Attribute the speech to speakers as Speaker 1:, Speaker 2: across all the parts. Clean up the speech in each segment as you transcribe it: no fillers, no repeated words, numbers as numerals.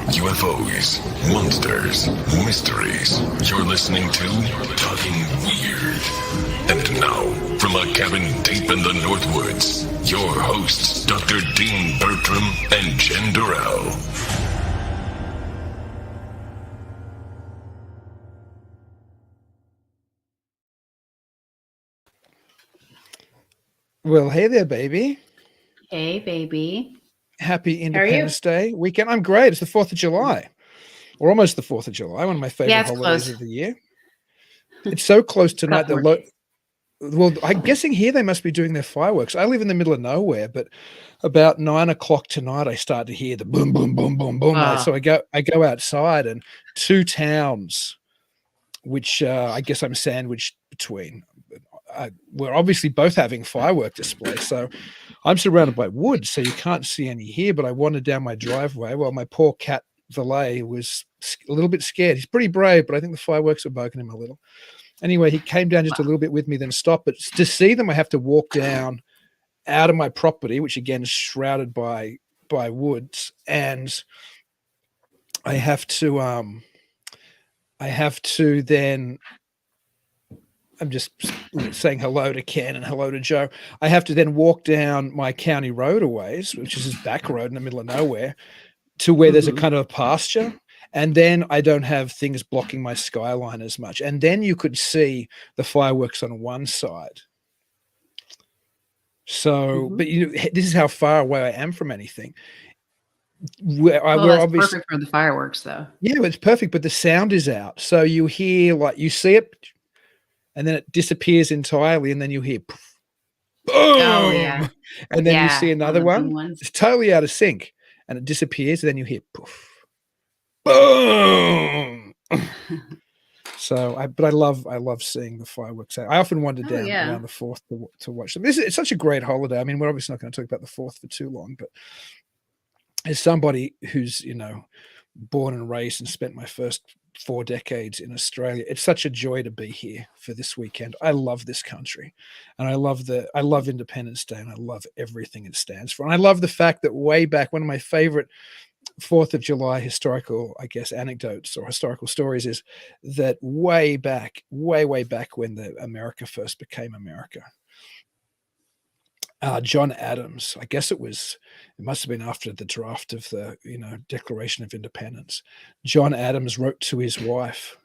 Speaker 1: UFOs, monsters, mysteries. You're listening to Talking Weird. And now, from a cabin deep in the Northwoods, your hosts, Dr. Dean Bertram and Jenn Durrell.
Speaker 2: Well, hey there, baby.
Speaker 3: Hey, baby.
Speaker 2: Happy Independence Day weekend. I'm great. It's the 4th of July, or almost the 4th of July, one of my favorite holidays of the year. It's so close tonight. Well, I'm guessing here they must be doing their fireworks. I live in the middle of nowhere, but about 9 o'clock tonight, I start to hear the boom, boom, boom, boom, boom. So I go outside, and two towns, which I guess I'm sandwiched between, we're obviously both having firework displays. So I'm surrounded by woods, so you can't see any here, but I wandered down my driveway. Well, my poor cat, Valet, was a little bit scared. He's pretty brave, but I think the fireworks were bugging him a little. Anyway, he came down just a little bit with me, then stopped. But to see them, I have to walk down out of my property, which again is shrouded by woods, and I have to then. I'm just saying hello to Ken and hello to Joe. I have to then walk down my county road a ways, which is this back road in the middle of nowhere, to where there's a kind of a pasture. And then I don't have things blocking my skyline as much. And then you could see the fireworks on one side. So, but this is how far away I am from anything.
Speaker 3: We're obviously perfect for the fireworks, though.
Speaker 2: Yeah, it's perfect, but the sound is out. So you hear, like, you see it, and then it disappears entirely, and then you hear poof, boom, and then you see another one. It's totally out of sync, and it disappears, and then you hear poof, boom. But I love seeing the fireworks. I often wander down around the 4th to watch them. It's such a great holiday. I mean, we're obviously not going to talk about the 4th for too long, but as somebody who's born and raised and spent my first 4 decades in Australia, it's such a joy to be here for this weekend. I love this country, and I love Independence Day, and I love everything it stands for. And I love the fact that way back, one of my favorite 4th of July historical, I guess, anecdotes or historical stories is that way back when America first became America, John Adams, I guess it must have been after the draft of the Declaration of Independence. John Adams wrote to his wife,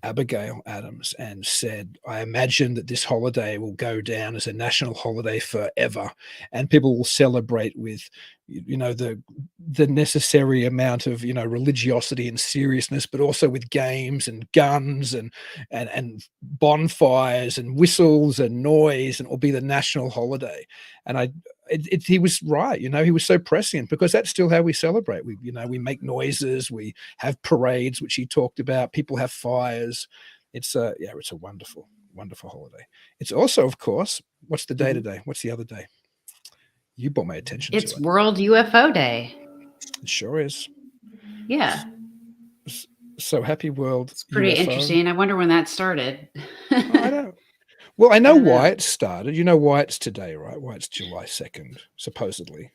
Speaker 2: Abigail Adams, and said, I imagine that this holiday will go down as a national holiday forever, and people will celebrate with the necessary amount of religiosity and seriousness, but also with games and guns and bonfires and whistles and noise, and it will be the national holiday. And he was right. He was so prescient, because that's still how we celebrate. We make noises, we have parades, which he talked about. People have fires. It's a wonderful, wonderful holiday. It's also, of course, what's the day today? What's the other day? You brought my attention to it.
Speaker 3: It's World UFO Day.
Speaker 2: It sure is.
Speaker 3: Yeah.
Speaker 2: So happy World
Speaker 3: It's pretty
Speaker 2: UFO.
Speaker 3: Interesting. I wonder when that started.
Speaker 2: I don't. Well, I know why it started. You know why it's today, right? Why it's July 2nd, supposedly.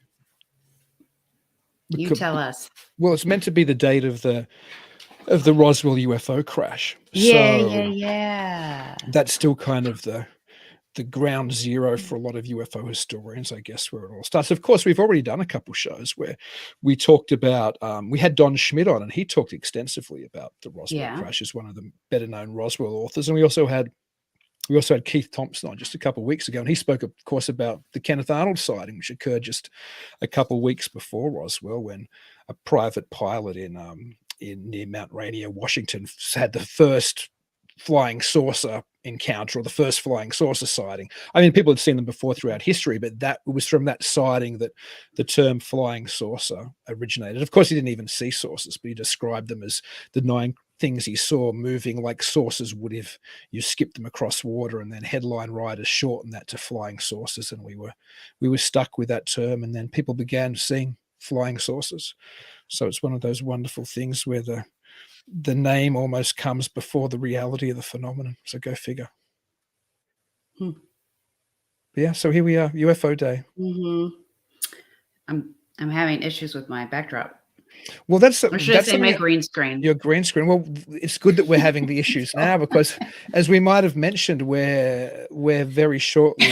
Speaker 3: You tell us.
Speaker 2: Well, it's meant to be the date of the Roswell UFO crash.
Speaker 3: Yeah.
Speaker 2: That's still kind of the ground zero for a lot of UFO historians, I guess, where it all starts. Of course, we've already done a couple shows where we talked about, we had Don Schmidt on, and he talked extensively about the Roswell crash as one of the better known Roswell authors. And we also had Keith Thompson on just a couple of weeks ago, and he spoke, of course, about the Kenneth Arnold sighting, which occurred just a couple of weeks before Roswell, when a private pilot in near Mount Rainier, Washington, had the first flying saucer encounter, or the first flying saucer sighting. I mean, people had seen them before throughout history, but that was from that sighting that the term flying saucer originated. Of course, he didn't even see saucers, but he described them as the 9 things he saw moving like saucers would if you skipped them across water, and then headline writers shortened that to flying saucers, and we were stuck with that term, and then people began seeing flying saucers. So it's one of those wonderful things where the name almost comes before the reality of the phenomenon. So go figure. Yeah, so here we are, UFO Day.
Speaker 3: I'm having issues with my backdrop.
Speaker 2: Well, that's
Speaker 3: Or should I say my
Speaker 2: something.
Speaker 3: green screen?
Speaker 2: Your green screen. Well, it's good that we're having the issues now because, as we might have mentioned, we're very shortly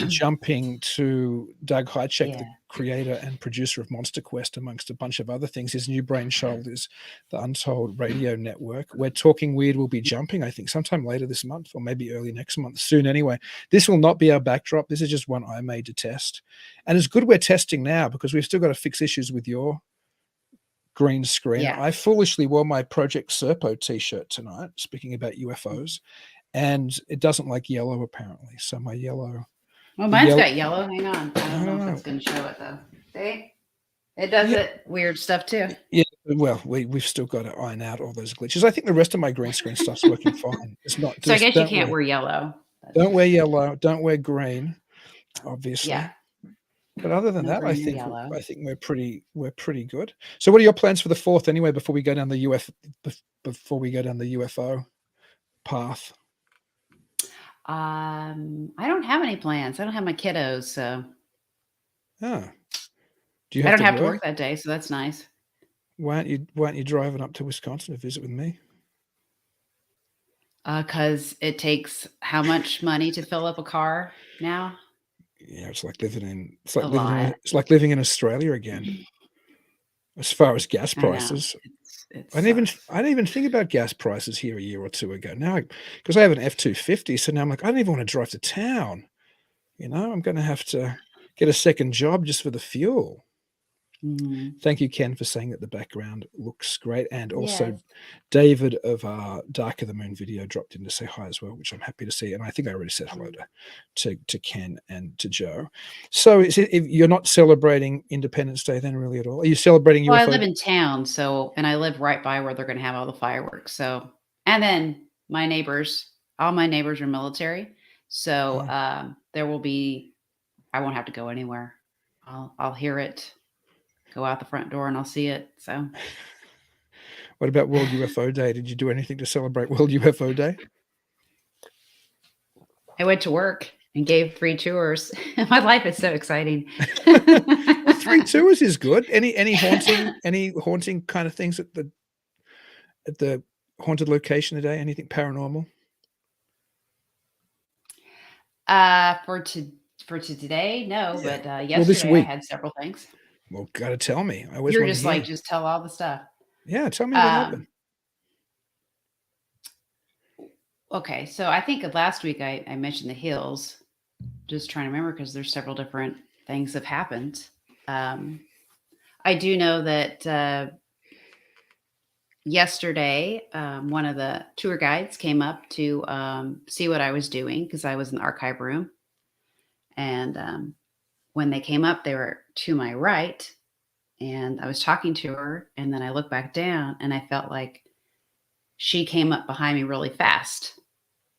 Speaker 2: jumping to Doug Hychek,
Speaker 3: Yeah.
Speaker 2: the creator and producer of Monster Quest, amongst a bunch of other things. His new brainchild is the Untold Radio Network, where Talking Weird will be jumping, I think, sometime later this month or maybe early next month, soon anyway. This will not be our backdrop. This is just one I made to test. And it's good we're testing now because we've still got to fix issues with your green screen.
Speaker 3: Yeah.
Speaker 2: I foolishly wore my Project Serpo t-shirt tonight, speaking about UFOs, and it doesn't like yellow apparently. So my yellow.
Speaker 3: Well, mine's got yellow. Hang on. I don't know if it's going to show it though. See? It does it weird stuff too.
Speaker 2: Yeah. Well, we've still got to iron out all those glitches. I think the rest of my green screen stuff's working fine. It's not.
Speaker 3: So I guess you can't wear yellow.
Speaker 2: Don't wear yellow. Don't wear green. Obviously.
Speaker 3: Yeah.
Speaker 2: But other than that, I think we're pretty good. So, what are your plans for the 4th anyway? Before we go down the UFO path.
Speaker 3: I don't have any plans. I don't have my kiddos, so.
Speaker 2: Oh.
Speaker 3: I don't have to work that day, so that's nice.
Speaker 2: Why aren't you driving up to Wisconsin to visit with me?
Speaker 3: Because it takes how much money to fill up a car now?
Speaker 2: Yeah, it's like living in Australia again. As far as gas prices, I didn't even think about gas prices here a year or two ago. Now, because I have an F-250, so now I'm like, I don't even want to drive to town. I'm going to have to get a second job just for the fuel. Thank you, Ken, for saying that the background looks great. And also David of Dark of the Moon video dropped in to say hi as well, which I'm happy to see. And I think I already said hello to Ken and to Joe. So if you're not celebrating Independence Day then really at all? Are you celebrating UFO?
Speaker 3: Well, I live in town, and I live right by where they're going to have all the fireworks. So, and then all my neighbors are military. So there will be, I won't have to go anywhere. I'll hear it. Go out the front door and I'll see it. So,
Speaker 2: what about World UFO Day? Did you do anything to celebrate World UFO Day?
Speaker 3: I went to work and gave 3 tours. My life is so exciting.
Speaker 2: Well, 3 tours is good. Any haunting kind of things at the haunted location today? Anything paranormal?
Speaker 3: For today, no. Yeah. But yesterday
Speaker 2: this week.
Speaker 3: I had several things.
Speaker 2: Well, gotta tell me.
Speaker 3: You're just just tell all the stuff.
Speaker 2: Yeah, tell me what happened.
Speaker 3: Okay, so I think last week I mentioned the hills. Just trying to remember because there's several different things have happened. I do know that yesterday one of the tour guides came up to see what I was doing because I was in the archive room, and when they came up, they were to my right, and I was talking to her, and then I looked back down, and I felt like she came up behind me really fast,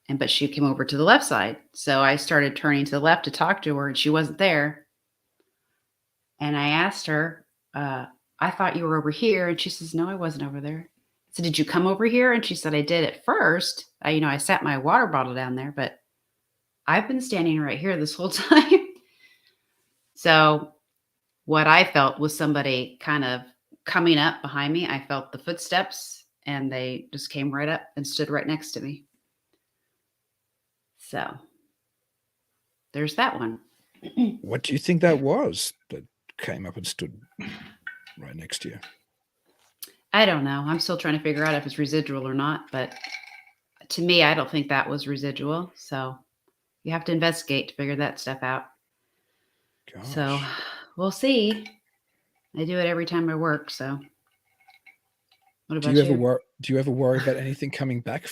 Speaker 3: but she came over to the left side. So I started turning to the left to talk to her, and she wasn't there. And I asked her, I thought you were over here. And she says, no, I wasn't over there. I said, did you come over here? And she said, I did at first. I sat my water bottle down there, but I've been standing right here this whole time. So what I felt was somebody kind of coming up behind me. I felt the footsteps, and they just came right up and stood right next to me. So there's that one.
Speaker 2: What do you think that was that came up and stood right next to you?
Speaker 3: I don't know. I'm still trying to figure out if it's residual or not, but to me, I don't think that was residual. So you have to investigate to figure that stuff out. Gosh. So we'll see. I do it every time I work. So what about you?
Speaker 2: Do you ever worry about anything coming back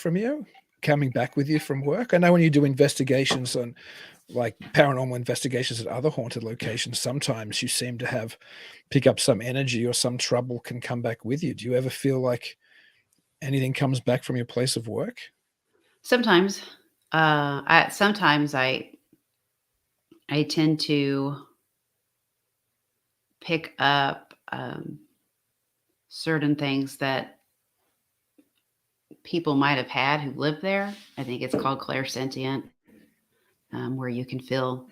Speaker 2: with you from work? I know when you do investigations on like paranormal investigations at other haunted locations, sometimes you seem to pick up some energy or some trouble can come back with you. Do you ever feel like anything comes back from your place of work?
Speaker 3: Sometimes. Sometimes I tend to pick up certain things that people might have had who lived there. I think it's called clairsentient, where you can feel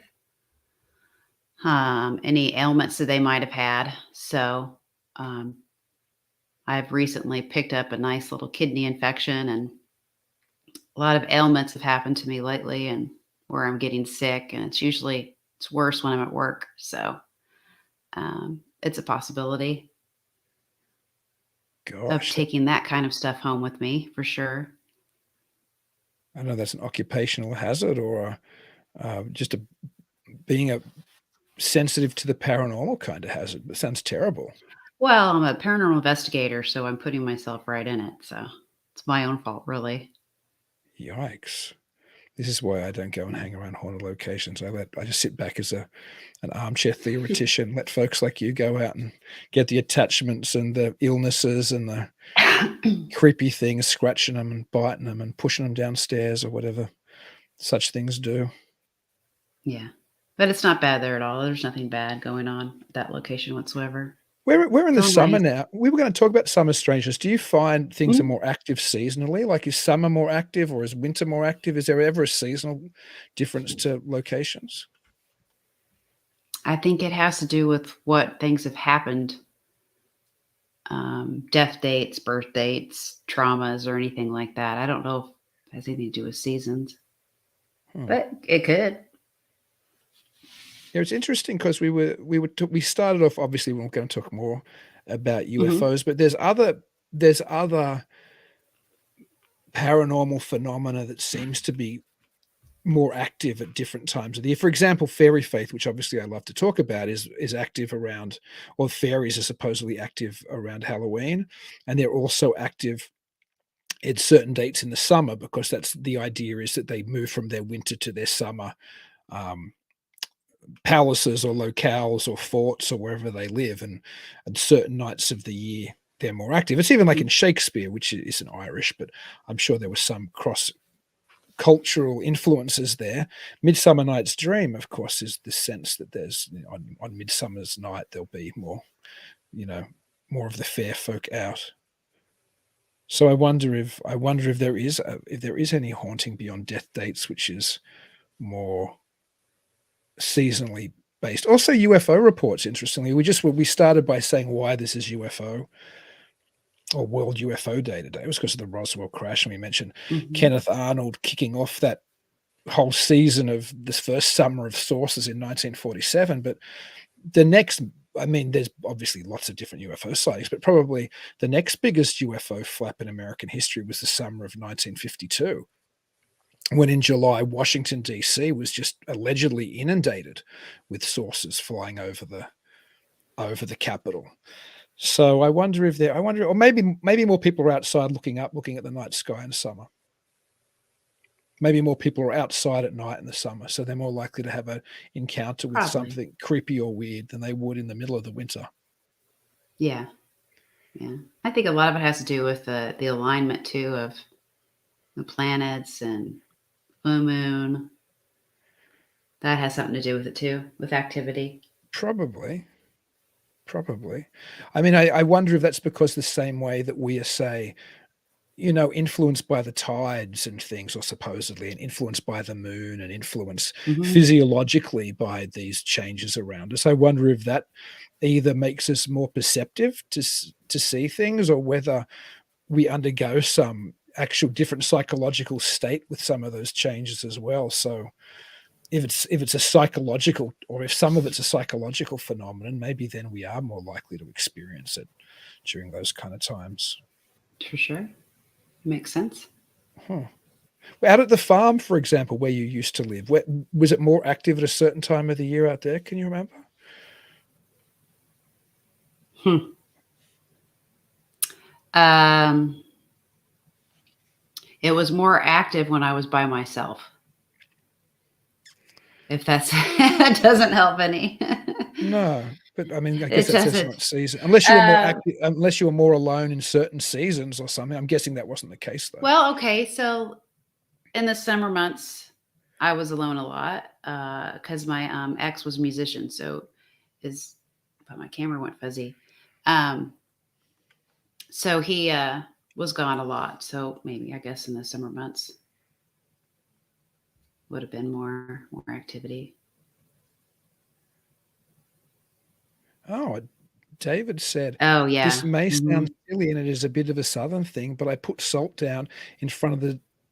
Speaker 3: any ailments that they might have had. So I've recently picked up a nice little kidney infection, and a lot of ailments have happened to me lately, and where I'm getting sick, and it's worse when I'm at work. So it's a possibility of
Speaker 2: Gosh,
Speaker 3: taking that kind of stuff home with me for sure.
Speaker 2: I know that's an occupational hazard or just being a sensitive to the paranormal kind of hazard. That sounds terrible.
Speaker 3: Well, I'm a paranormal investigator, so I'm putting myself right in it. So it's my own fault, really.
Speaker 2: Yikes. This is why I don't go and hang around haunted locations. I just sit back as an armchair theoretician, let folks like you go out and get the attachments and the illnesses and the creepy things, scratching them and biting them and pushing them downstairs or whatever such things do.
Speaker 3: Yeah. But it's not bad there at all. There's nothing bad going on at that location whatsoever.
Speaker 2: We're in
Speaker 3: It's
Speaker 2: the
Speaker 3: all
Speaker 2: summer
Speaker 3: nice.
Speaker 2: now. We were going to talk about summer strangeness. Do you find things are
Speaker 3: Mhm.
Speaker 2: more active seasonally? Like, is summer more active or is winter more active? Is there ever a seasonal difference to locations?
Speaker 3: I think it has to do with what things have happened, death dates, birth dates, traumas, or anything like that. I don't know if it has anything to do with seasons,
Speaker 2: Hmm.
Speaker 3: but it could.
Speaker 2: Yeah, it's interesting because we started off, obviously, we're going to talk more about
Speaker 3: Mhm.
Speaker 2: UFOs, but there's other paranormal phenomena that seems to be more active at different times of the year. For example, fairy faith, which obviously I love to talk about, is active around, or fairies are supposedly active around Halloween, and they're also active at certain dates in the summer because that's the idea is that they move from their winter to their summer um, palaces or locales or forts or wherever they live, and certain nights of the year they're more active. It's even like
Speaker 3: Mhm.
Speaker 2: in Shakespeare, which isn't Irish, but I'm sure there was some cross cultural influences there. Midsummer Night's Dream, of course, is the sense that there's on Midsummer's Night there'll be more, you know, more of the fair folk out. So I wonder if there is any haunting beyond death dates, which is more seasonally based. Also, UFO reports. Interestingly, we started by saying why this is UFO or World UFO Day today. It was because of the Roswell crash, and we mentioned
Speaker 3: Mhm.
Speaker 2: Kenneth Arnold kicking off that whole season of this first summer of sources in 1947. But the next, I mean, there's obviously lots of different UFO sightings, but probably the next biggest UFO flap in American history was the summer of 1952, when in July, Washington, D.C. was just allegedly inundated with saucers flying over the Capitol. So or maybe more people are outside looking up, looking at the night sky in summer. Maybe more people are outside at night in the summer, so they're more likely to have an encounter with
Speaker 3: Probably.
Speaker 2: something creepy or weird than they would in the middle of the winter.
Speaker 3: Yeah. Yeah. I think a lot of it has to do with the alignment too of the planets and full moon. That has something to do with it too, with activity.
Speaker 2: Probably, probably. I mean, I wonder if that's because the same way that we are, say, influenced by the tides and things, or supposedly, and influenced by the moon, and influenced
Speaker 3: Mhm.
Speaker 2: physiologically by these changes around us. I wonder if that either makes us more perceptive to see things, or whether we undergo some actual different psychological state with some of those changes as well. So if it's a psychological, or if some of it's a psychological phenomenon, maybe then we are more likely to experience it during those kind of times.
Speaker 3: For sure. Makes sense.
Speaker 2: Huh. Out at the farm, for example, where you used to live, was it more active at a certain time of the year out there? Can you remember?
Speaker 3: Hmm. Um, it was more active when I was by myself. If that's that doesn't help any.
Speaker 2: No, but I mean, I guess
Speaker 3: It
Speaker 2: that's
Speaker 3: doesn't.
Speaker 2: not season. Unless you were more
Speaker 3: Uh,
Speaker 2: active, unless you were more alone in certain seasons or something. I'm guessing that wasn't the case though.
Speaker 3: well, okay, so in the summer months, I was alone a lot because my ex was a musician. So his, but my camera went fuzzy. Um, so he was gone a lot. So maybe I guess in the summer months would have been more activity.
Speaker 2: Oh, David said,
Speaker 3: Oh,
Speaker 2: this
Speaker 3: yeah.
Speaker 2: may
Speaker 3: Hmm.
Speaker 2: sound silly and it is a bit of a southern thing, but I put salt down in front of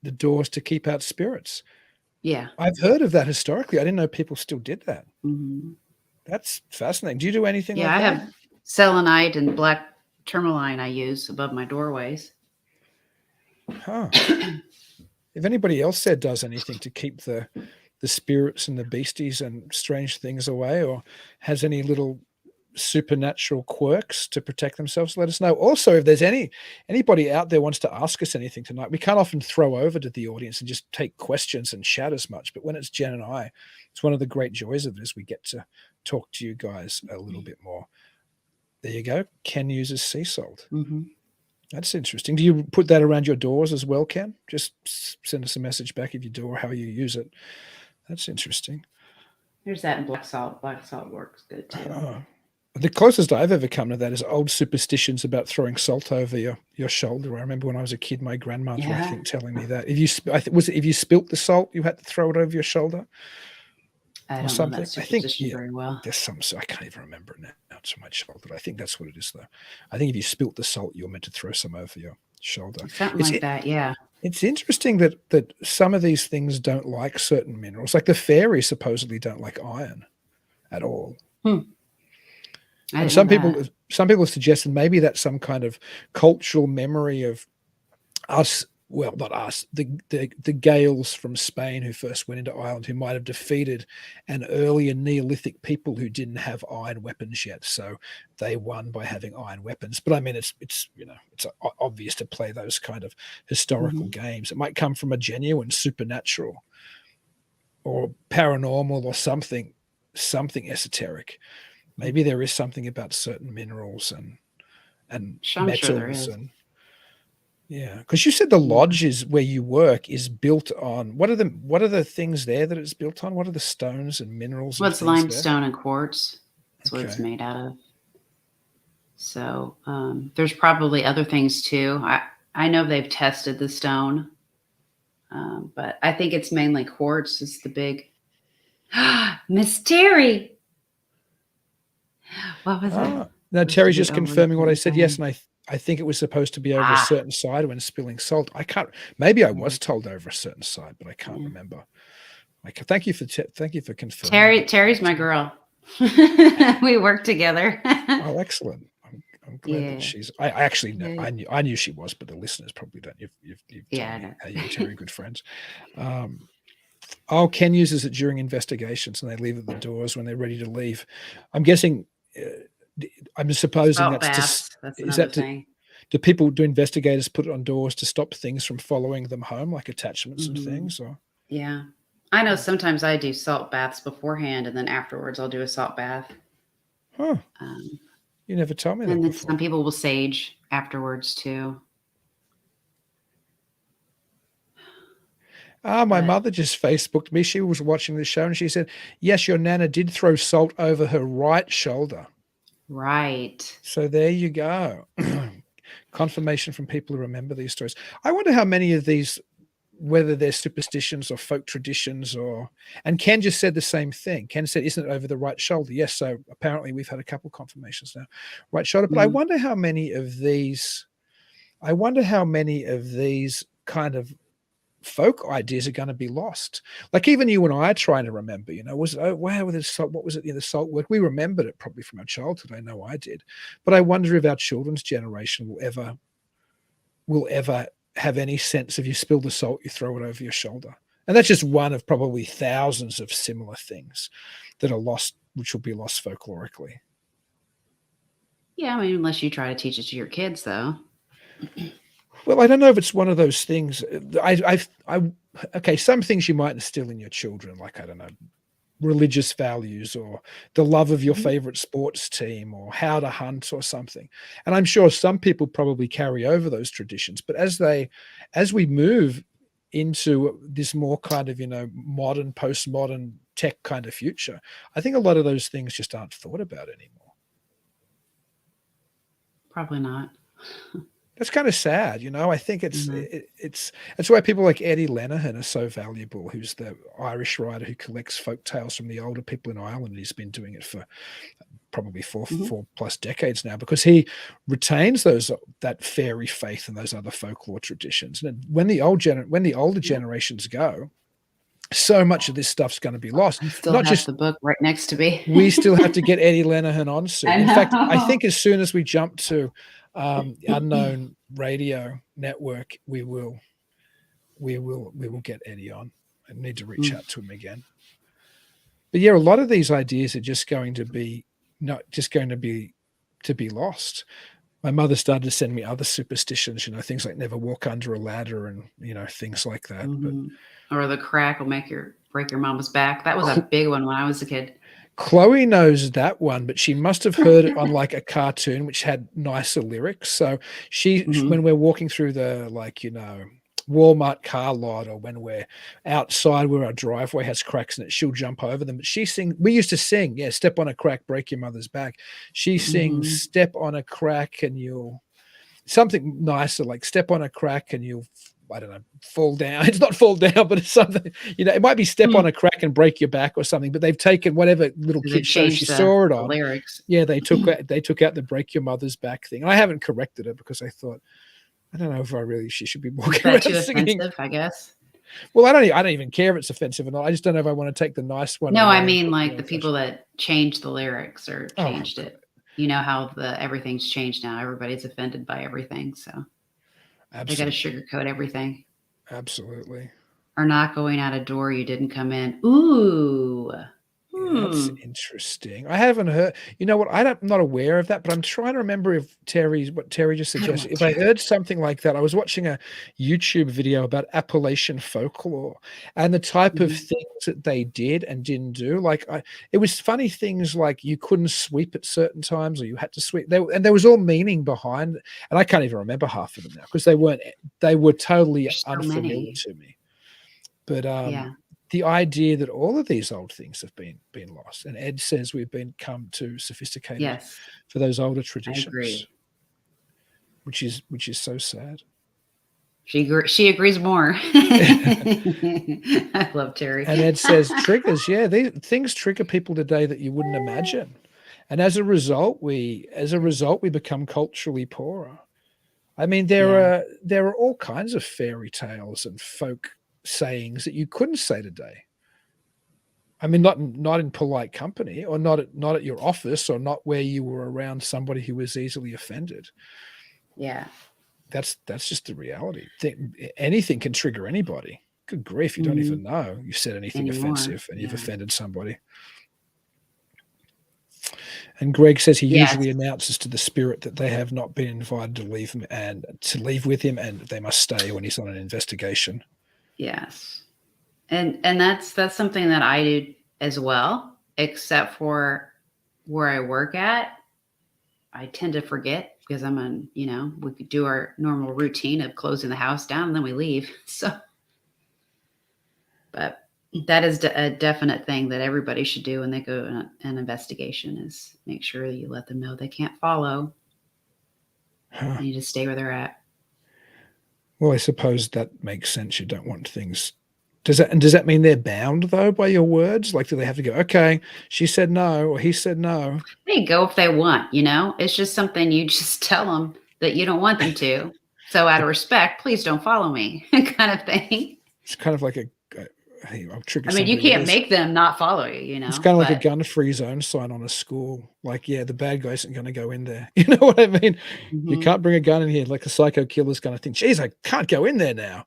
Speaker 2: the doors to keep out spirits.
Speaker 3: Yeah.
Speaker 2: I've heard of that historically. I didn't know people still did that.
Speaker 3: Hmm.
Speaker 2: That's fascinating. Do you do anything
Speaker 3: Yeah,
Speaker 2: like
Speaker 3: I
Speaker 2: that?
Speaker 3: have selenite and black tourmaline I use above my doorways.
Speaker 2: Huh. If anybody else there does anything to keep the spirits and the beasties and strange things away, or has any little supernatural quirks to protect themselves, let us know. Also, if there's anybody out there wants to ask us anything tonight, we can't often throw over to the audience and just take questions and chat as much. But when it's Jen and I, it's one of the great joys of it is we get to talk to you guys a little bit more. There you go. Ken uses sea salt.
Speaker 3: Hmm.
Speaker 2: That's interesting. Do you put that around your doors as well, Ken? Just send us a message back if you do or how you use it. That's interesting.
Speaker 3: There's that in black salt. Black salt works good too.
Speaker 2: Oh. The closest I've ever come to that is old superstitions about throwing salt over your shoulder. I remember when I was a kid, my grandmother, I
Speaker 3: Yeah.
Speaker 2: think, telling me that was it if you spilt the salt, you had to throw it over your shoulder
Speaker 3: I
Speaker 2: or
Speaker 3: don't know that
Speaker 2: something. I think,
Speaker 3: superstition very well.
Speaker 2: there's some. I can't even remember it now. It's on my shoulder. I think that's what it is, though. I think if you spilt the salt, you're meant to throw some over your shoulder.
Speaker 3: Something
Speaker 2: It's
Speaker 3: like that. Yeah.
Speaker 2: it's interesting that some of these things don't like certain minerals. Like the fairies supposedly don't like iron at all.
Speaker 3: I
Speaker 2: And
Speaker 3: didn't know that.
Speaker 2: some people have suggested maybe that's some kind of cultural memory of us. Well, not us, the Gaels from Spain who first went into Ireland, who might have defeated an earlier Neolithic people who didn't have iron weapons yet, so they won by having iron weapons. But I mean, it's it's obvious to play those kind of historical
Speaker 3: Hmm.
Speaker 2: games. It might come from a genuine supernatural or paranormal or something esoteric. Maybe there is something about certain minerals and
Speaker 3: I'm sure there
Speaker 2: metals
Speaker 3: is.
Speaker 2: and yeah, because you said the
Speaker 3: Yeah.
Speaker 2: lodge is where you work is built on what are the things there that it's built on? What are the stones and minerals
Speaker 3: Well,
Speaker 2: and
Speaker 3: it's
Speaker 2: things there?
Speaker 3: limestone and quartz. That's what it's
Speaker 2: Okay.
Speaker 3: made out of. So there's probably other things too. I know they've tested the stone, but I think it's mainly quartz. It's the big Miss Terry. What was it?
Speaker 2: No,
Speaker 3: Supposed to
Speaker 2: Terry's
Speaker 3: be
Speaker 2: just
Speaker 3: over
Speaker 2: confirming what I said. Yes,
Speaker 3: something.
Speaker 2: and I think it was supposed to be over a
Speaker 3: Ah,
Speaker 2: certain side when spilling salt. I can't. Maybe I
Speaker 3: yeah,
Speaker 2: was told over a certain side, but I can't
Speaker 3: yeah.
Speaker 2: remember. Thank you for confirming that.
Speaker 3: Terry's my girl. We work together.
Speaker 2: Oh, excellent. I'm glad that
Speaker 3: Yeah,
Speaker 2: she's. I actually know.
Speaker 3: yeah,
Speaker 2: I knew she was, but the listeners probably don't. You've
Speaker 3: yeah.
Speaker 2: told
Speaker 3: I
Speaker 2: me
Speaker 3: know.
Speaker 2: how you and Terry are good friends. Um, oh, Ken uses it during investigations, and they leave at the doors when they're ready to leave. I'm guessing. I'm supposing
Speaker 3: Salt
Speaker 2: that's to.
Speaker 3: baths. That's
Speaker 2: Is
Speaker 3: another
Speaker 2: that to?
Speaker 3: thing.
Speaker 2: Do investigators put it on doors to stop things from following them home, like attachments and
Speaker 3: Hmm.
Speaker 2: things? Or
Speaker 3: Yeah. I know sometimes I do salt baths beforehand, and then afterwards I'll do a salt bath.
Speaker 2: huh?
Speaker 3: Um,
Speaker 2: You never told me that
Speaker 3: and then some
Speaker 2: before.
Speaker 3: people will sage afterwards too.
Speaker 2: My
Speaker 3: But
Speaker 2: mother just Facebooked me. She was watching the show and she said, "Yes, your nana did throw salt over her right shoulder."
Speaker 3: right.
Speaker 2: So there you go. Confirmation from people who remember these stories. I wonder how many of these, whether they're superstitions or folk traditions, or and Ken just said the same thing. Ken said, "Isn't it over the right shoulder?" Yes. So apparently we've had a couple confirmations now. Right shoulder. But I
Speaker 3: Mhm.
Speaker 2: wonder how many of these. I wonder how many of these kind of folk ideas are going to be lost. Like even you and I are trying to remember, was oh wow, with the salt, what was it in the salt work? We remembered it probably from our childhood. I know I did, but I wonder if our children's generation will ever have any sense of you spill the salt, you throw it over your shoulder. And that's just one of probably thousands of similar things that are lost, which will be lost folklorically.
Speaker 3: Yeah, I mean, unless you try to teach it to your kids, though.
Speaker 2: Well, I don't know if it's one of those things. Okay, some things you might instill in your children, like I don't know, religious values or the love of your
Speaker 3: Mhm.
Speaker 2: favorite sports team or how to hunt or something. And I'm sure some people probably carry over those traditions, but as we move into this more kind of, modern, postmodern tech kind of future, I think a lot of those things just aren't thought about anymore.
Speaker 3: Probably not.
Speaker 2: That's kind of sad, you know. I think
Speaker 3: Mhm.
Speaker 2: it's why people like Eddie Lenihan are so valuable, who's the Irish writer who collects folk tales from the older people in Ireland. He's been doing it for probably
Speaker 3: Mhm.
Speaker 2: 4+ decades now, because he retains that fairy faith and those other folklore traditions. And when the older
Speaker 3: Yeah.
Speaker 2: generations go, so much of this stuff's going to be lost.
Speaker 3: I still
Speaker 2: Not
Speaker 3: have
Speaker 2: just
Speaker 3: the book right next to me.
Speaker 2: we still have to get Eddie Lenihan on
Speaker 3: I
Speaker 2: soon. In fact, I
Speaker 3: know.
Speaker 2: think as soon as we jump to Unknown Radio Network, we will get Eddie on. I need to reach
Speaker 3: Mm.
Speaker 2: out to him again. But yeah, a lot of these ideas are just going to be lost. My mother started to send me other superstitions, you know, things like never walk under a ladder and, you know, things like that. But
Speaker 3: Mhm. Or the crack will break your mama's back. That was a big one when I was a kid.
Speaker 2: Chloe knows that one, but she must have heard it on like a cartoon which had nicer lyrics. So
Speaker 3: Mhm.
Speaker 2: when we're walking through the, like, you know, Walmart car lot, or when we're outside where our driveway has cracks in it, she'll jump over them. But we used to sing, yeah, step on a crack, break your mother's back. She sings,
Speaker 3: Mhm.
Speaker 2: step on a crack and you'll, something nicer, like step on a crack and you'll, I don't know, fall down. It's not fall down, but it's something, you know, it might be step on
Speaker 3: Mm.
Speaker 2: a crack and break your back or something, but they've taken whatever little
Speaker 3: They've
Speaker 2: kid show she
Speaker 3: changed
Speaker 2: saw it
Speaker 3: the
Speaker 2: on.
Speaker 3: lyrics.
Speaker 2: Yeah, they took out the break your mother's back thing. And I haven't corrected her because I thought, I don't know if she should be
Speaker 3: Is
Speaker 2: walking
Speaker 3: that
Speaker 2: around
Speaker 3: too
Speaker 2: singing.
Speaker 3: offensive, I guess?
Speaker 2: Well, I don't even care if it's offensive or not. I just don't know if I want to take the nice one
Speaker 3: No, I
Speaker 2: away and
Speaker 3: mean,
Speaker 2: put the
Speaker 3: like, the
Speaker 2: old
Speaker 3: people
Speaker 2: fashioned.
Speaker 3: that changed the lyrics or
Speaker 2: Oh,
Speaker 3: changed it. You know how everything's changed now. Everybody's offended by everything, so they gotta
Speaker 2: absolutely,
Speaker 3: sugarcoat everything.
Speaker 2: absolutely.
Speaker 3: Or not going out a door you didn't come in. Ooh.
Speaker 2: Yeah, that's
Speaker 3: Hmm.
Speaker 2: interesting. I haven't heard. You know what? I'm not aware of that, but I'm trying to remember if what Terry just
Speaker 3: Good
Speaker 2: suggested.
Speaker 3: one,
Speaker 2: If I
Speaker 3: Terry.
Speaker 2: heard something like that, I was watching a YouTube video about Appalachian folklore and the type of
Speaker 3: Mhm.
Speaker 2: things that they did and didn't do. Like, it was funny things like you couldn't sweep at certain times, or you had to sweep. And there was all meaning behind it. And I can't even remember half of them now because they were totally
Speaker 3: There's so
Speaker 2: unfamiliar
Speaker 3: many.
Speaker 2: to me. But
Speaker 3: Yeah.
Speaker 2: the idea that all of these old things have been lost, and Ed says we've become too sophisticated
Speaker 3: Yes,
Speaker 2: for those older
Speaker 3: I
Speaker 2: traditions,
Speaker 3: agree.
Speaker 2: which is so sad.
Speaker 3: She agrees more. I love Terry.
Speaker 2: And Ed says triggers, yeah, things trigger people today that you wouldn't imagine, and as a result we become culturally poorer. I mean,
Speaker 3: Yeah.
Speaker 2: there are all kinds of fairy tales and folk sayings that you couldn't say today. I mean, not in polite company, or not at your office, or not where you were around somebody who was easily offended.
Speaker 3: Yeah.
Speaker 2: That's just the reality. Anything can trigger anybody. Good grief, you don't
Speaker 3: Mhm.
Speaker 2: even know you said anything
Speaker 3: Anymore.
Speaker 2: offensive and you've
Speaker 3: Yeah.
Speaker 2: offended somebody. And Greg says he
Speaker 3: Yes.
Speaker 2: usually announces to the spirit that they have not been invited to leave with him, and they must stay when he's on an investigation.
Speaker 3: Yes. And that's something that I do as well, except for where I work at. I tend to forget because we could do our normal routine of closing the house down and then we leave. So, but that is a definite thing that everybody should do when they go on an investigation is make sure that you let them know they can't follow
Speaker 2: Huh.
Speaker 3: and you just stay where they're at.
Speaker 2: Well, I suppose that makes sense. You don't want things. Does that mean they're bound though by your words? Like, do they have to go, okay, she said no, or he said no?
Speaker 3: They go if they want. It's just something you just tell them that you don't want them to. So out of respect, please don't follow me, kind of thing.
Speaker 2: It's kind of like I'll trigger
Speaker 3: I mean, you
Speaker 2: somebody with
Speaker 3: can't
Speaker 2: this.
Speaker 3: make them not follow you,
Speaker 2: It's kind of like a
Speaker 3: but
Speaker 2: gun-free zone sign on a school. Like, yeah, the bad guy isn't going to go in there. You know what I mean? You
Speaker 3: mhm,
Speaker 2: can't bring a gun in here, like a psycho killer's going to think, geez, I can't go in there now.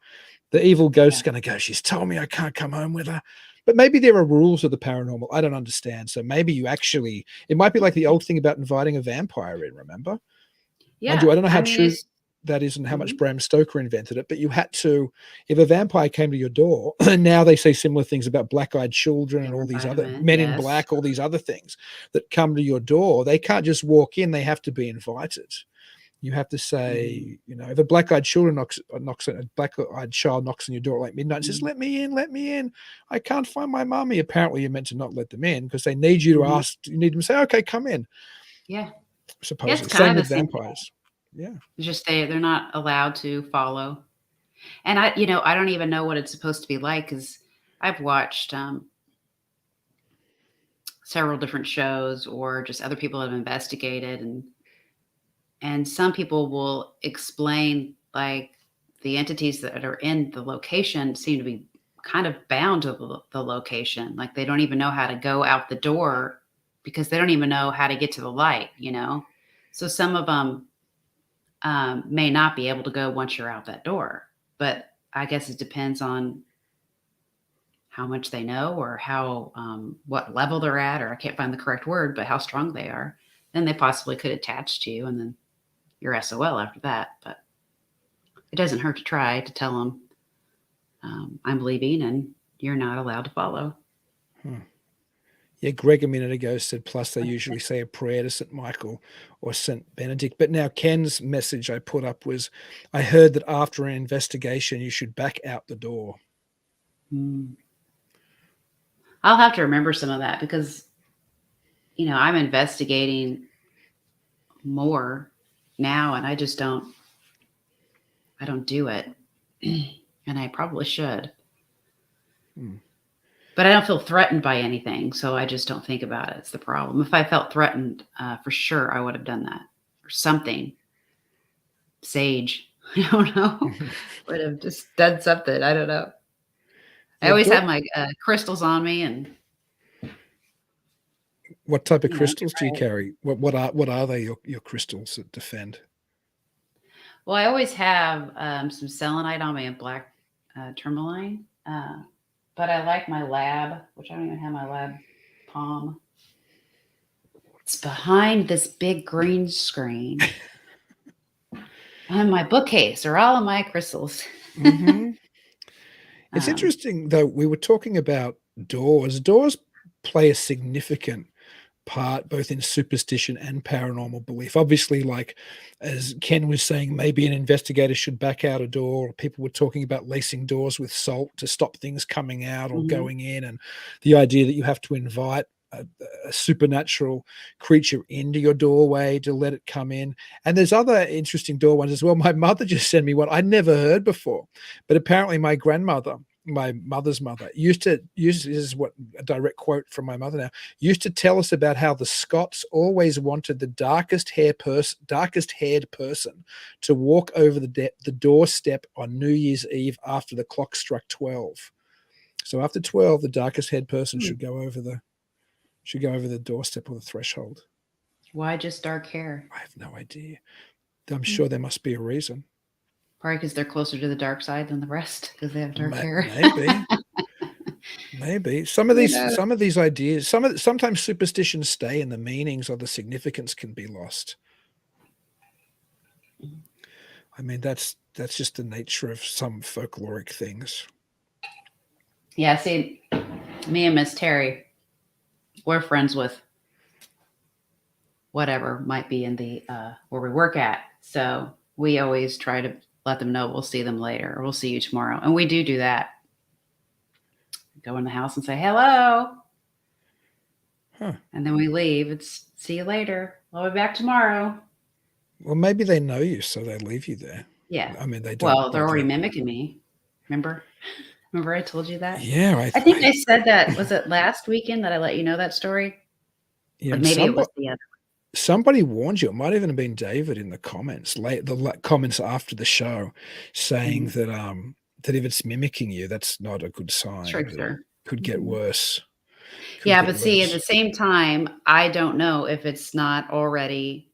Speaker 2: The evil ghost's
Speaker 3: yeah,
Speaker 2: going to go, she's told me I can't come home with her. But maybe there are rules of the paranormal. I don't understand. So maybe it might be like the old thing about inviting a vampire in, remember? Mind
Speaker 3: yeah.
Speaker 2: you, I don't know
Speaker 3: I
Speaker 2: how
Speaker 3: mean,
Speaker 2: true
Speaker 3: it's
Speaker 2: that is and how much
Speaker 3: mhm,
Speaker 2: Bram Stoker invented it, but you had to, if a vampire came to your door, and now they say similar things about black-eyed children and
Speaker 3: never
Speaker 2: all these
Speaker 3: invite them
Speaker 2: other
Speaker 3: in.
Speaker 2: men in
Speaker 3: Yes,
Speaker 2: black, all theyese other things that come to your door. They can't just walk in; they have to be invited. You have to
Speaker 3: mhm,
Speaker 2: say, if a black-eyed a black-eyed child knocks on your door at like midnight and says,
Speaker 3: mhm,
Speaker 2: "Let me in, let me in. I can't find my mummy." Apparently, you're meant to not let them in because they need you to
Speaker 3: mhm.
Speaker 2: ask. You need them to say, "Okay, come in."
Speaker 3: Yeah, yeah. It's
Speaker 2: Supposedly,
Speaker 3: kind
Speaker 2: same
Speaker 3: of the
Speaker 2: with
Speaker 3: same thing.
Speaker 2: vampires. Yeah.
Speaker 3: It's just they're not allowed to follow. And I don't even know what it's supposed to be like because I've watched several different shows or just other people have investigated, and some people will explain like the entities that are in the location seem to be kind of bound to the location. Like they don't even know how to go out the door because they don't even know how to get to the light. So some of them may not be able to go once you're out that door. But I guess it depends on how much they know or how what level they're at, or I can't find the correct word, but how strong they are. Then they possibly could attach to you, and then you're SOL after that. But it doesn't hurt to try to tell them I'm leaving and you're not allowed to follow.
Speaker 2: Yeah, Greg a minute ago said, plus they usually say a prayer to St. Michael or St. Benedict. But now Ken's message I put up was, I heard that after an investigation, you should back out the door.
Speaker 3: I'll have to remember some of that because, I'm investigating more now and I don't do it. And I probably should. But I don't feel threatened by anything, so I just don't think about it. It's the problem. If I felt threatened, for sure, I would have done that or something. Sage, I don't know, would have just done something. I don't know. I always have my crystals on me, and
Speaker 2: what type of crystals do you carry? What are they? Your crystals that defend?
Speaker 3: Well, I always have some selenite on me and black tourmaline. But I like my lab, which I don't even have my lab palm. It's behind this big green screen. And my bookcase are all of my crystals.
Speaker 2: It's interesting, though, we were talking about doors. Doors play a significant part both in superstition and paranormal belief. Obviously, like as Ken was saying, maybe an investigator should back out a door, or people were talking about lacing doors with salt to stop things coming out or going in, and the idea that you have to invite a supernatural creature into your doorway to let it come in. And there's other interesting door ones as well. My mother just sent me one I'd never heard before, but apparently my grandmother, my mother's mother, used to use, this is what a direct quote from my mother now, used to tell us about how the Scots always wanted the darkest haired person to walk over the doorstep on New Year's Eve after the clock struck 12. So after 12, the darkest haired person should go over the doorstep or the threshold.
Speaker 3: Why just dark hair?
Speaker 2: I have no idea. I'm sure there must be a reason.
Speaker 3: Probably because they're closer to the dark side than the rest because they have dark hair.
Speaker 2: Maybe some of these ideas, sometimes superstitions stay and the meanings or the significance can be lost. I mean, that's just the nature of some folkloric things.
Speaker 3: Yeah, see, me and Miss Terry, we're friends with whatever might be in the where we work at. So we always try to let them know we'll see them later or we'll see you tomorrow. And we do that. Go in the house and say, hello. And then we leave. It's see you later. I'll be back tomorrow.
Speaker 2: Well, maybe they know you, so they leave you there.
Speaker 3: Yeah.
Speaker 2: I mean, they don't.
Speaker 3: Well, they're already mimicking me. Remember I told you that?
Speaker 2: Yeah.
Speaker 3: I think I said that. Was it last weekend that I let you know that story?
Speaker 2: Yeah,
Speaker 3: but maybe it was the other.
Speaker 2: Somebody warned you. It might even have been David in the comments, the comments after the show, saying that if it's mimicking you, that's not a good sign.
Speaker 3: Sure.
Speaker 2: Could get worse.
Speaker 3: See, at the same time, I don't know if it's not already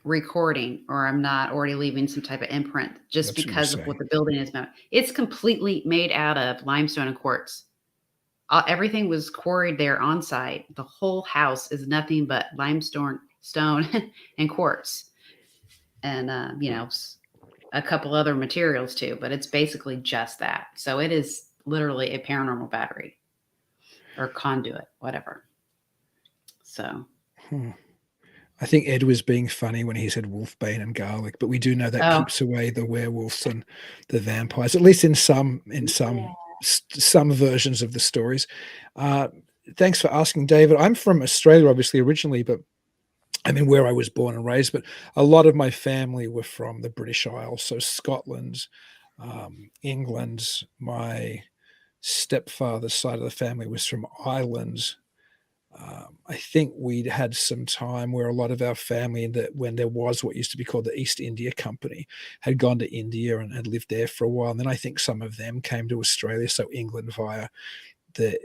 Speaker 3: recording or I'm not already leaving some type of imprint just because of what the building is about. It's completely made out of limestone and quartz. Everything was quarried there on site. The whole house is nothing but limestone, stone, and quartz, and a couple other materials too. But it's basically just that. So it is literally a paranormal battery or conduit, whatever. So,
Speaker 2: I think Ed was being funny when he said wolfbane and garlic, but we do know that keeps away the werewolves and the vampires, at least in some versions of the stories. Thanks for asking, David. I'm from Australia, obviously, originally, but I mean, where I was born and raised, but a lot of my family were from the British Isles, so Scotland, England. My stepfather's side of the family was from Ireland. I think we'd had some time where a lot of our family, that when there was what used to be called the East India Company, had gone to India and had lived there for a while. And then I think some of them came to Australia, so England via the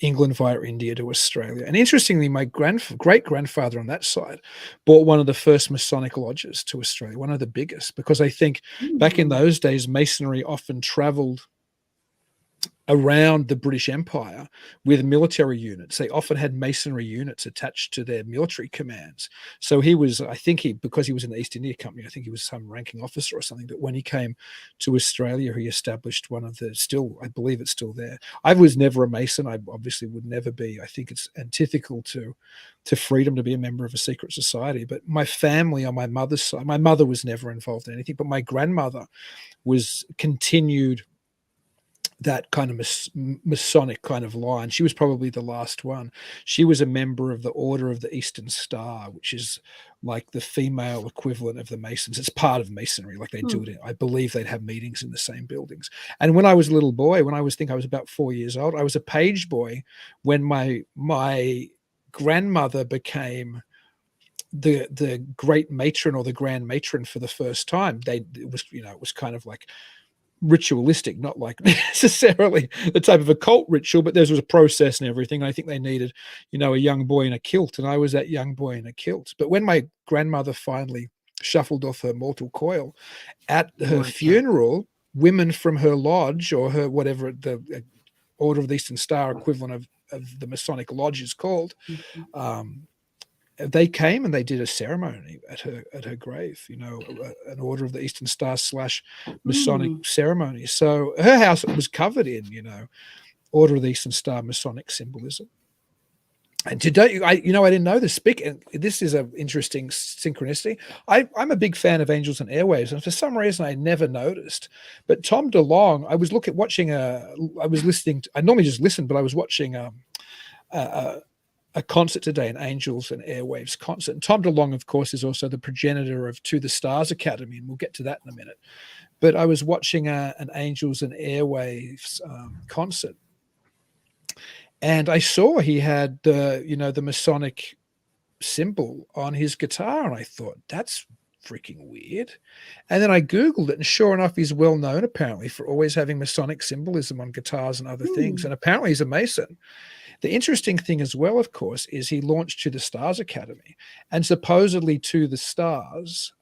Speaker 2: England via India to Australia. And interestingly, my great-grandfather on that side bought one of the first Masonic lodges to Australia, one of the biggest, because I think back in those days, Masonry often traveled around the British Empire with military units. They often had masonry units attached to their military commands. So he was, I think because he was in the East India Company, I think he was some ranking officer or something. But when he came to Australia, he established one of the, still, I believe it's still there. I was never a Mason. I obviously would never be. I think it's antithetical to freedom to be a member of a secret society. But my family on my mother's side, my mother was never involved in anything, but my grandmother was continued that kind of Masonic kind of line. She was probably the last one. She was a member of the Order of the Eastern Star, which is like the female equivalent of the Masons. It's part of Masonry. Like they do it. I believe they'd have meetings in the same buildings. And when I was a little boy, when I was about 4 years old, I was a page boy when my grandmother became the great matron or the grand matron for the first time. It was kind of like ritualistic, not like necessarily the type of occult ritual, but there was a process and everything. I think they needed, a young boy in a kilt, and I was that young boy in a kilt. But when my grandmother finally shuffled off her mortal coil at her funeral, women from her lodge or her whatever the Order of the Eastern Star equivalent of the Masonic lodge is called, they came and they did a ceremony at her grave, an Order of the Eastern Star / Masonic ceremony. So her house was covered in, Order of the Eastern Star Masonic symbolism. And today, I didn't know this. This is an interesting synchronicity. I'm a big fan of Angels and Airwaves, and for some reason I never noticed. But Tom DeLonge, I normally just listen, but I was watching a concert today, an Angels and Airwaves concert. And Tom DeLonge, of course, is also the progenitor of To the Stars Academy, and we'll get to that in a minute. But I was watching an Angels and Airwaves concert, and I saw he had the Masonic symbol on his guitar, and I thought, that's freaking weird. And then I Googled it, and sure enough, he's well known apparently for always having Masonic symbolism on guitars and other things. And apparently he's a Mason. The interesting thing as well, of course, is he launched To the Stars Academy, and supposedly To the Stars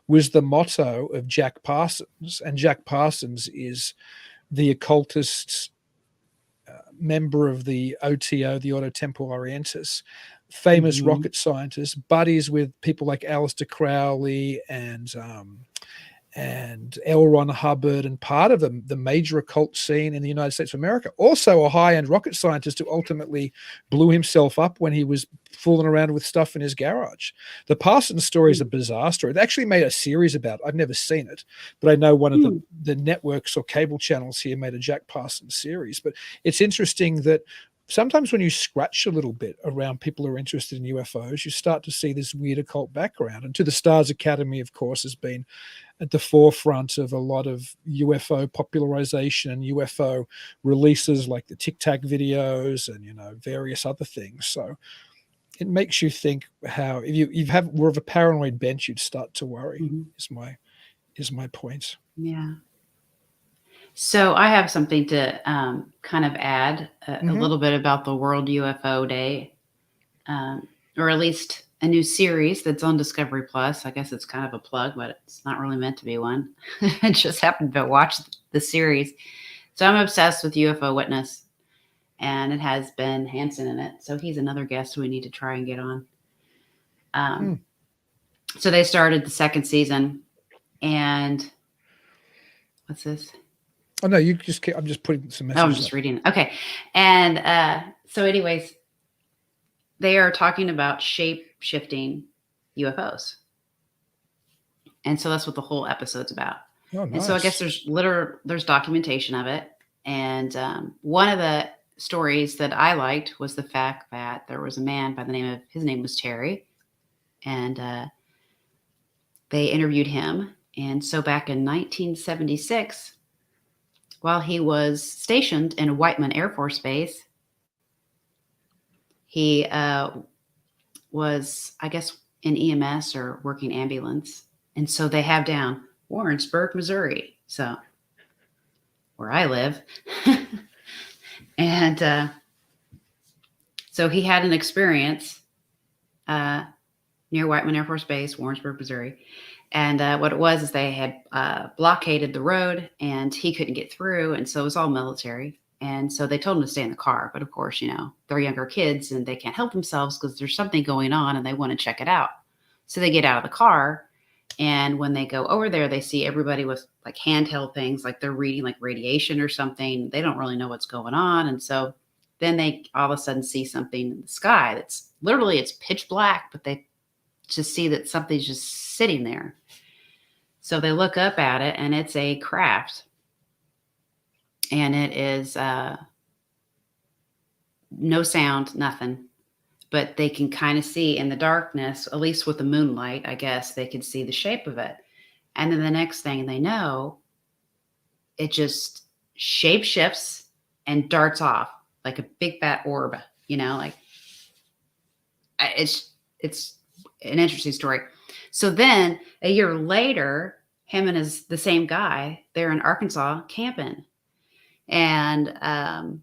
Speaker 2: was the motto of Jack Parsons. And Jack Parsons is the occultist member of the OTO, the Ordo Temple Orientis, famous rocket scientist, buddies with people like Aleister Crowley and L. Ron Hubbard, and part of the major occult scene in the United States of America. Also a high-end rocket scientist who ultimately blew himself up when he was fooling around with stuff in his garage. The Parsons story is a bizarre story. They actually made a series about it. I've never seen it, but I know one of the networks or cable channels here made a Jack Parsons series. But it's interesting that sometimes when you scratch a little bit around people who are interested in UFOs, you start to see this weird occult background. And To the Stars Academy, of course, has been at the forefront of a lot of UFO popularization and UFO releases, like the Tic Tac videos and, various other things. So it makes you think how, if were of a paranoid bent, you'd start to worry, is my point.
Speaker 3: Yeah. So I have something to kind of add a little bit about the World UFO Day, or at least a new series that's on Discovery Plus. I guess it's kind of a plug, but it's not really meant to be one. I just happened to watch the series. So I'm obsessed with UFO Witness, and it has Ben Hansen in it. So he's another guest we need to try and get on. So they started the second season, and what's this?
Speaker 2: Oh, no, I'm just putting some messages.
Speaker 3: Oh, I'm just reading. Okay. And so anyways, they are talking about shape-shifting UFOs. And so that's what the whole episode's about. Oh, nice. And so I guess there's documentation of it. And one of the stories that I liked was the fact that there was a man by the name of, his name was Terry, and they interviewed him. And so back in 1976, while he was stationed in Whiteman Air Force Base, he was, I guess, in EMS or working ambulance. And so they have down Warrensburg, Missouri. So where I live. And so he had an experience near Whiteman Air Force Base, Warrensburg, Missouri. And what it was is they had blockaded the road and he couldn't get through. And so it was all military. And so they told him to stay in the car. But of course, they're younger kids and they can't help themselves because there's something going on and they want to check it out. So they get out of the car. And when they go over there, they see everybody with like handheld things, like they're reading like radiation or something. They don't really know what's going on. And so then they all of a sudden see something in the sky that's literally, it's pitch black, but they just see that something's just sitting there. So they look up at it and it's a craft. And it is no sound, nothing. But they can kind of see in the darkness, at least with the moonlight, I guess, they can see the shape of it. And then the next thing they know, it just shape shifts and darts off like a big fat orb, like it's an interesting story. So then a year later, him and the same guy, they're in Arkansas camping. And